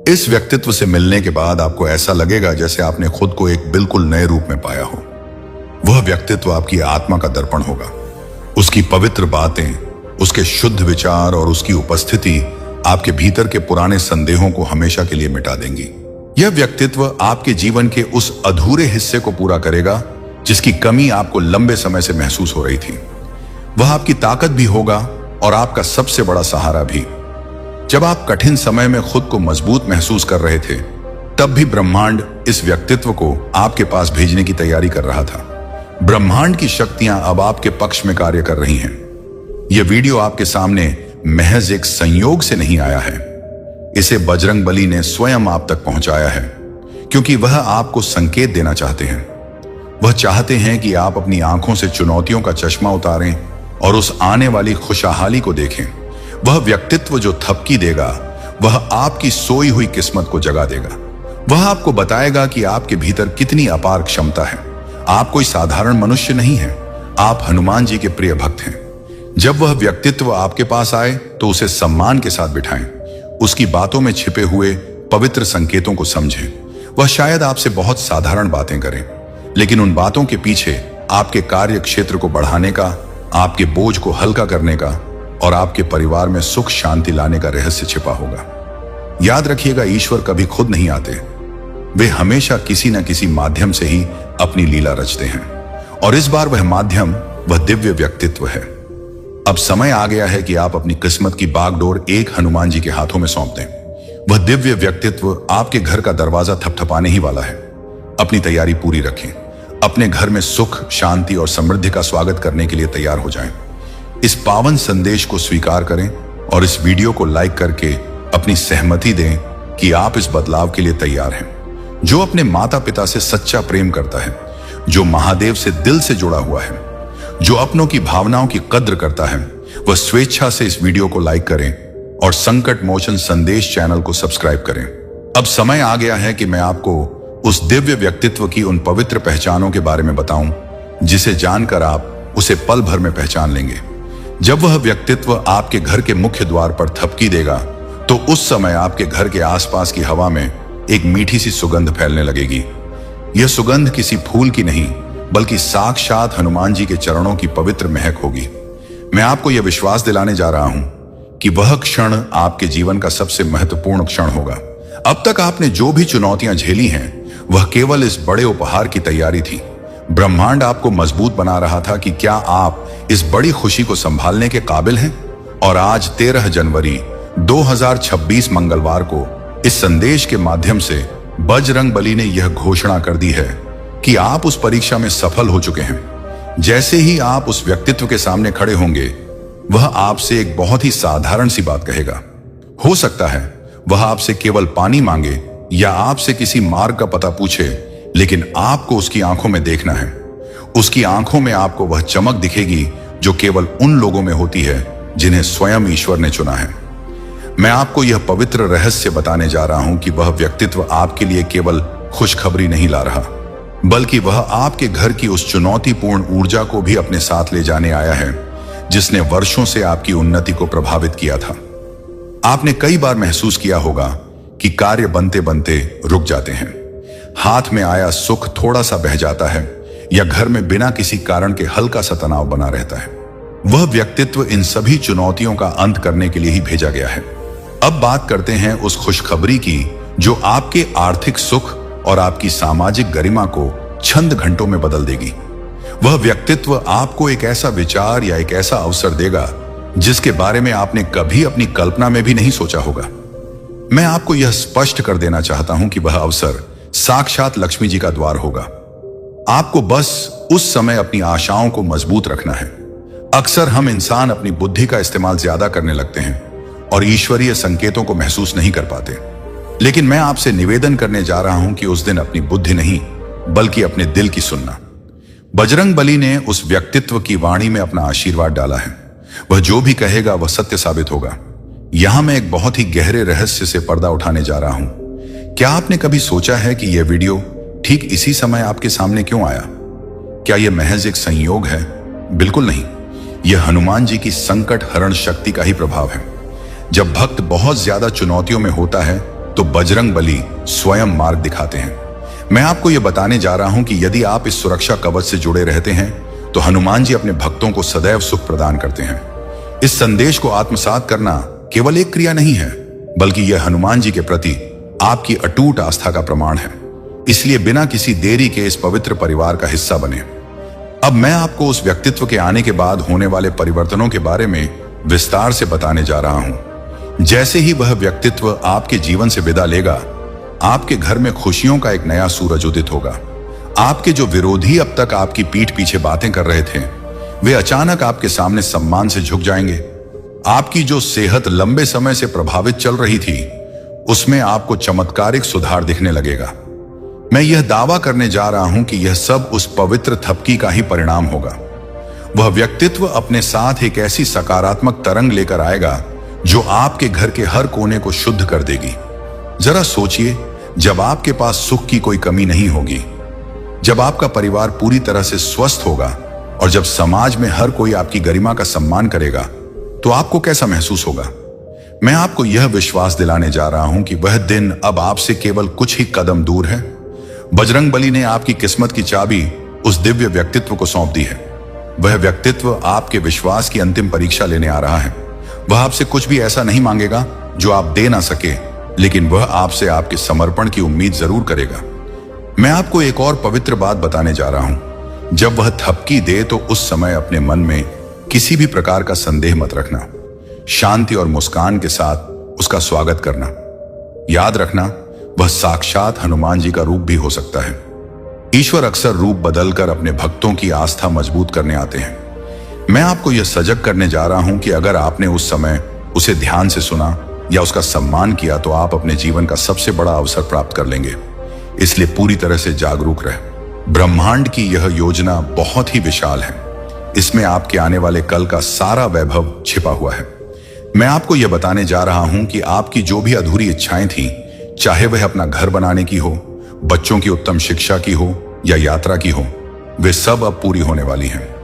इस व्यक्तित्व से मिलने के बाद आपको ऐसा लगेगा जैसे आपने खुद को एक बिल्कुल नए रूप में पाया हो। वह व्यक्तित्व आपकी आत्मा का दर्पण होगा। उसकी पवित्र बातें, उसके शुद्ध विचार और उसकी उपस्थिति आपके भीतर के पुराने संदेहों को हमेशा के लिए मिटा देंगी। यह व्यक्तित्व आपके जीवन के उस अधूरे हिस्से को पूरा करेगा जिसकी कमी आपको लंबे समय से महसूस हो रही थी। वह आपकी ताकत भी होगा और आपका सबसे बड़ा सहारा भी। जब आप कठिन समय में खुद को मजबूत महसूस कर रहे थे, तब भी ब्रह्मांड इस व्यक्तित्व को आपके पास भेजने की तैयारी कर रहा था। ब्रह्मांड की शक्तियां अब आपके पक्ष में कार्य कर रही हैं। यह वीडियो आपके सामने महज एक संयोग से नहीं आया है। इसे बजरंगबली ने स्वयं आप तक पहुंचाया है, क्योंकि वह आपको संकेत देना चाहते हैं। वह चाहते हैं कि आप अपनी आंखों से चुनौतियों का चश्मा उतारें और उस आने वाली खुशहाली को देखें। वह व्यक्तित्व जो थपकी देगा, वह आपकी सोई हुई किस्मत को जगा देगा। वह आपको बताएगा कि आपके भीतर कितनी अपार क्षमता है। आप कोई साधारण मनुष्य नहीं हैं, आप हनुमान जी के प्रिय भक्त हैं। जब वह व्यक्तित्व आपके पास आए तो उसे सम्मान के साथ बिठाएं। उसकी बातों में छिपे हुए पवित्र संकेतों को समझें। वह शायद आपसे बहुत साधारण बातें करें, लेकिन उन बातों के पीछे आपके कार्य क्षेत्र को बढ़ाने का, आपके बोझ को हल्का करने का और आपके परिवार में सुख शांति लाने का रहस्य छिपा होगा। याद रखिएगा, ईश्वर कभी खुद नहीं आते। वे हमेशा किसी न किसी माध्यम से ही अपनी लीला रचते हैं, और इस बार वह माध्यम वह दिव्य व्यक्तित्व है। अब समय आ गया है कि आप अपनी किस्मत की बागडोर एक हनुमान जी के हाथों में सौंप दें। वह दिव्य व्यक्तित्व आपके घर का दरवाजा थपथपाने ही वाला है। अपनी तैयारी पूरी रखें। अपने घर में सुख, शांति और समृद्धि का स्वागत करने के लिए तैयार हो जाएं। इस पावन संदेश को स्वीकार करें और इस वीडियो को लाइक करके अपनी सहमति दें कि आप इस बदलाव के लिए तैयार हैं। जो अपने माता पिता से सच्चा प्रेम करता है, जो महादेव से दिल से जुड़ा हुआ है, जो अपनों की भावनाओं की कद्र करता है, वह स्वेच्छा से इस वीडियो को लाइक करें और संकट मोचन संदेश चैनल को सब्सक्राइब करें। अब समय आ गया है कि मैं आपको उस दिव्य व्यक्तित्व की उन पवित्र पहचानों के बारे में बताऊं, जिसे जानकर आप उसे पल भर में पहचान लेंगे। जब वह व्यक्तित्व आपके घर के मुख्य द्वार पर थपकी देगा, तो उस समय आपके घर के आसपास की हवा में एक मीठी सी सुगंध फैलने लगेगी। यह सुगंध किसी फूल की नहीं, बल्कि साक्षात हनुमान जी के चरणों की पवित्र महक होगी। मैं आपको यह विश्वास दिलाने जा रहा हूं कि वह क्षण आपके जीवन का सबसे महत्वपूर्ण क्षण होगा। अब तक आपने जो भी चुनौतियां झेली हैं, वह केवल इस बड़े उपहार की तैयारी थी। ब्रह्मांड आपको मजबूत बना रहा था कि क्या आप इस बड़ी खुशी को संभालने के काबिल हैं। और आज 13 जनवरी 2026 मंगलवार को इस संदेश के माध्यम से बजरंगबली ने यह घोषणा कर दी है कि आप उस परीक्षा में सफल हो चुके हैं। जैसे ही आप उस व्यक्तित्व के सामने खड़े होंगे, वह आपसे एक बहुत ही साधारण सी बात कहेगा। हो सकता है वह आपसे केवल पानी मांगे या आपसे किसी मार्ग का पता पूछे, लेकिन आपको उसकी आंखों में देखना है। उसकी आंखों में आपको वह चमक दिखेगी जो केवल उन लोगों में होती है जिन्हें स्वयं ईश्वर ने चुना है। मैं आपको यह पवित्र रहस्य बताने जा रहा हूं कि वह व्यक्तित्व आपके लिए केवल खुशखबरी नहीं ला रहा, बल्कि वह आपके घर की उस चुनौतीपूर्ण ऊर्जा को भी अपने साथ ले जाने आया है, जिसने वर्षों से आपकी उन्नति को प्रभावित किया था। आपने कई बार महसूस किया होगा कि कार्य बनते बनते रुक जाते हैं, हाथ में आया सुख थोड़ा सा बह जाता है, या घर में बिना किसी कारण के हल्का सा तनाव बना रहता है। वह व्यक्तित्व इन सभी चुनौतियों का अंत करने के लिए ही भेजा गया है। अब बात करते हैं उस खुशखबरी की जो आपके आर्थिक सुख और आपकी सामाजिक गरिमा को चंद घंटों में बदल देगी। वह व्यक्तित्व आपको एक ऐसा विचार या एक ऐसा अवसर देगा जिसके बारे में आपने कभी अपनी कल्पना में भी नहीं सोचा होगा। मैं आपको यह स्पष्ट कर देना चाहता हूं कि वह अवसर साक्षात लक्ष्मी जी का द्वार होगा। आपको बस उस समय अपनी आशाओं को मजबूत रखना है। अक्सर हम इंसान अपनी बुद्धि का इस्तेमाल ज्यादा करने लगते हैं और ईश्वरीय संकेतों को महसूस नहीं कर पाते। लेकिन मैं आपसे निवेदन करने जा रहा हूं कि उस दिन अपनी बुद्धि नहीं, बल्कि अपने दिल की सुनना। बजरंगबली ने उस व्यक्तित्व की वाणी में अपना आशीर्वाद डाला है। वह जो भी कहेगा वह सत्य साबित होगा। यहां मैं एक बहुत ही गहरे रहस्य से पर्दा उठाने जा रहा हूं। क्या आपने कभी सोचा है कि यह वीडियो ठीक इसी समय आपके सामने क्यों आया? क्या यह महज एक संयोग है? बिल्कुल नहीं। यह हनुमान जी की संकट हरण शक्ति का ही प्रभाव है। जब भक्त बहुत ज्यादा चुनौतियों में होता है, तो बजरंगबली स्वयं मार्ग दिखाते हैं। मैं आपको यह बताने जा रहा हूं कि यदि आप इस सुरक्षा कवच से जुड़े रहते हैं, तो हनुमान जी अपने भक्तों को सदैव सुख प्रदान करते हैं। इस संदेश को आत्मसात करना केवल एक क्रिया नहीं है, बल्कि यह हनुमान जी के प्रति आपकी अटूट आस्था का प्रमाण है। इसलिए बिना किसी देरी के इस पवित्र परिवार का हिस्सा बने। अब मैं आपको उस व्यक्तित्व के आने के बाद होने वाले परिवर्तनों के बारे में विस्तार से बताने जा रहा हूं। जैसे ही वह व्यक्तित्व आपके जीवन से विदा लेगा, आपके घर में खुशियों का एक नया सूरज उदित होगा। आपके जो विरोधी अब तक आपकी पीठ पीछे बातें कर रहे थे, वे अचानक आपके सामने सम्मान से झुक जाएंगे। आपकी जो सेहत लंबे समय से प्रभावित चल रही थी, उसमें आपको चमत्कारिक सुधार दिखने लगेगा। मैं यह दावा करने जा रहा हूं कि यह सब उस पवित्र थपकी का ही परिणाम होगा। वह व्यक्तित्व अपने साथ एक ऐसी सकारात्मक तरंग लेकर आएगा जो आपके घर के हर कोने को शुद्ध कर देगी। जरा सोचिए, जब आपके पास सुख की कोई कमी नहीं होगी, जब आपका परिवार पूरी तरह से स्वस्थ होगा और जब समाज में हर कोई आपकी गरिमा का सम्मान करेगा, तो आपको कैसा महसूस होगा? मैं आपको यह विश्वास दिलाने जा रहा हूं कि वह दिन अब आपसे केवल कुछ ही कदम दूर है। बजरंगबली ने आपकी किस्मत की चाबी उस दिव्य व्यक्तित्व को सौंप दी है। वह व्यक्तित्व आपके विश्वास की अंतिम परीक्षा लेने आ रहा है। वह आपसे कुछ भी ऐसा नहीं मांगेगा जो आप दे ना सके, लेकिन वह आपसे आपके समर्पण की उम्मीद जरूर करेगा। मैं आपको एक और पवित्र बात बताने जा रहा हूं। जब वह थपकी दे, तो उस समय अपने मन में किसी भी प्रकार का संदेह मत रखना। शांति और मुस्कान के साथ उसका स्वागत करना। याद रखना, वह साक्षात हनुमान जी का रूप भी हो सकता है। ईश्वर अक्सर रूप बदलकर अपने भक्तों की आस्था मजबूत करने आते हैं। मैं आपको यह सजग करने जा रहा हूं कि अगर आपने उस समय उसे ध्यान से सुना या उसका सम्मान किया तो आप अपने जीवन का सबसे बड़ा अवसर प्राप्त कर लेंगे। इसलिए पूरी तरह से जागरूक रहे। ब्रह्मांड की यह योजना बहुत ही विशाल है। इसमें आपके आने वाले कल का सारा वैभव छिपा हुआ है। मैं आपको यह बताने जा रहा हूं कि आपकी जो भी अधूरी इच्छाएं थीं, चाहे वह अपना घर बनाने की हो, बच्चों की उत्तम शिक्षा की हो या यात्रा की हो, वे सब अब पूरी होने वाली हैं।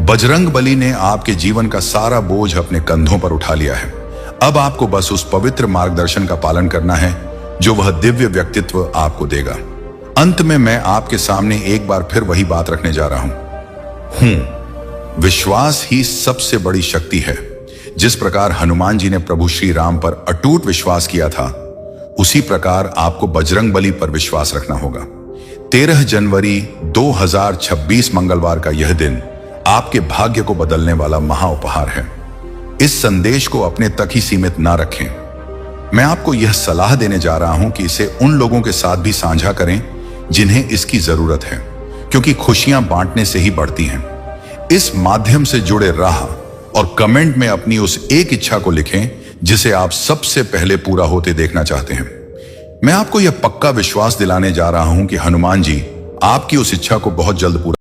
बजरंग बली ने आपके जीवन का सारा बोझ अपने कंधों पर उठा लिया है। अब आपको बस उस पवित्र मार्गदर्शन का पालन करना है जो वह दिव्य व्यक्तित्व आपको देगा। अंत में मैं आपके सामने एक बार फिर वही बात रखने जा रहा हूं। विश्वास ही सबसे बड़ी शक्ति है। जिस प्रकार हनुमान जी ने प्रभु श्री राम पर अटूट विश्वास किया था, उसी प्रकार आपको बजरंग बली पर विश्वास रखना होगा। 13 जनवरी 2026 मंगलवार का यह दिन आपके भाग्य को बदलने वाला महाउपहार है। इस संदेश को अपने तक ही सीमित ना रखें। मैं आपको यह सलाह देने जा रहा हूं कि इसे उन लोगों के साथ भी साझा करें जिन्हें इसकी जरूरत है, क्योंकि खुशियां बांटने से ही बढ़ती हैं। इस माध्यम से जुड़े राह और कमेंट में अपनी उस एक इच्छा को लिखें जिसे आप सबसे पहले पूरा होते देखना चाहते हैं। मैं आपको यह पक्का विश्वास दिलाने जा रहा हूं कि हनुमान जी आपकी उस इच्छा को बहुत जल्द पूरा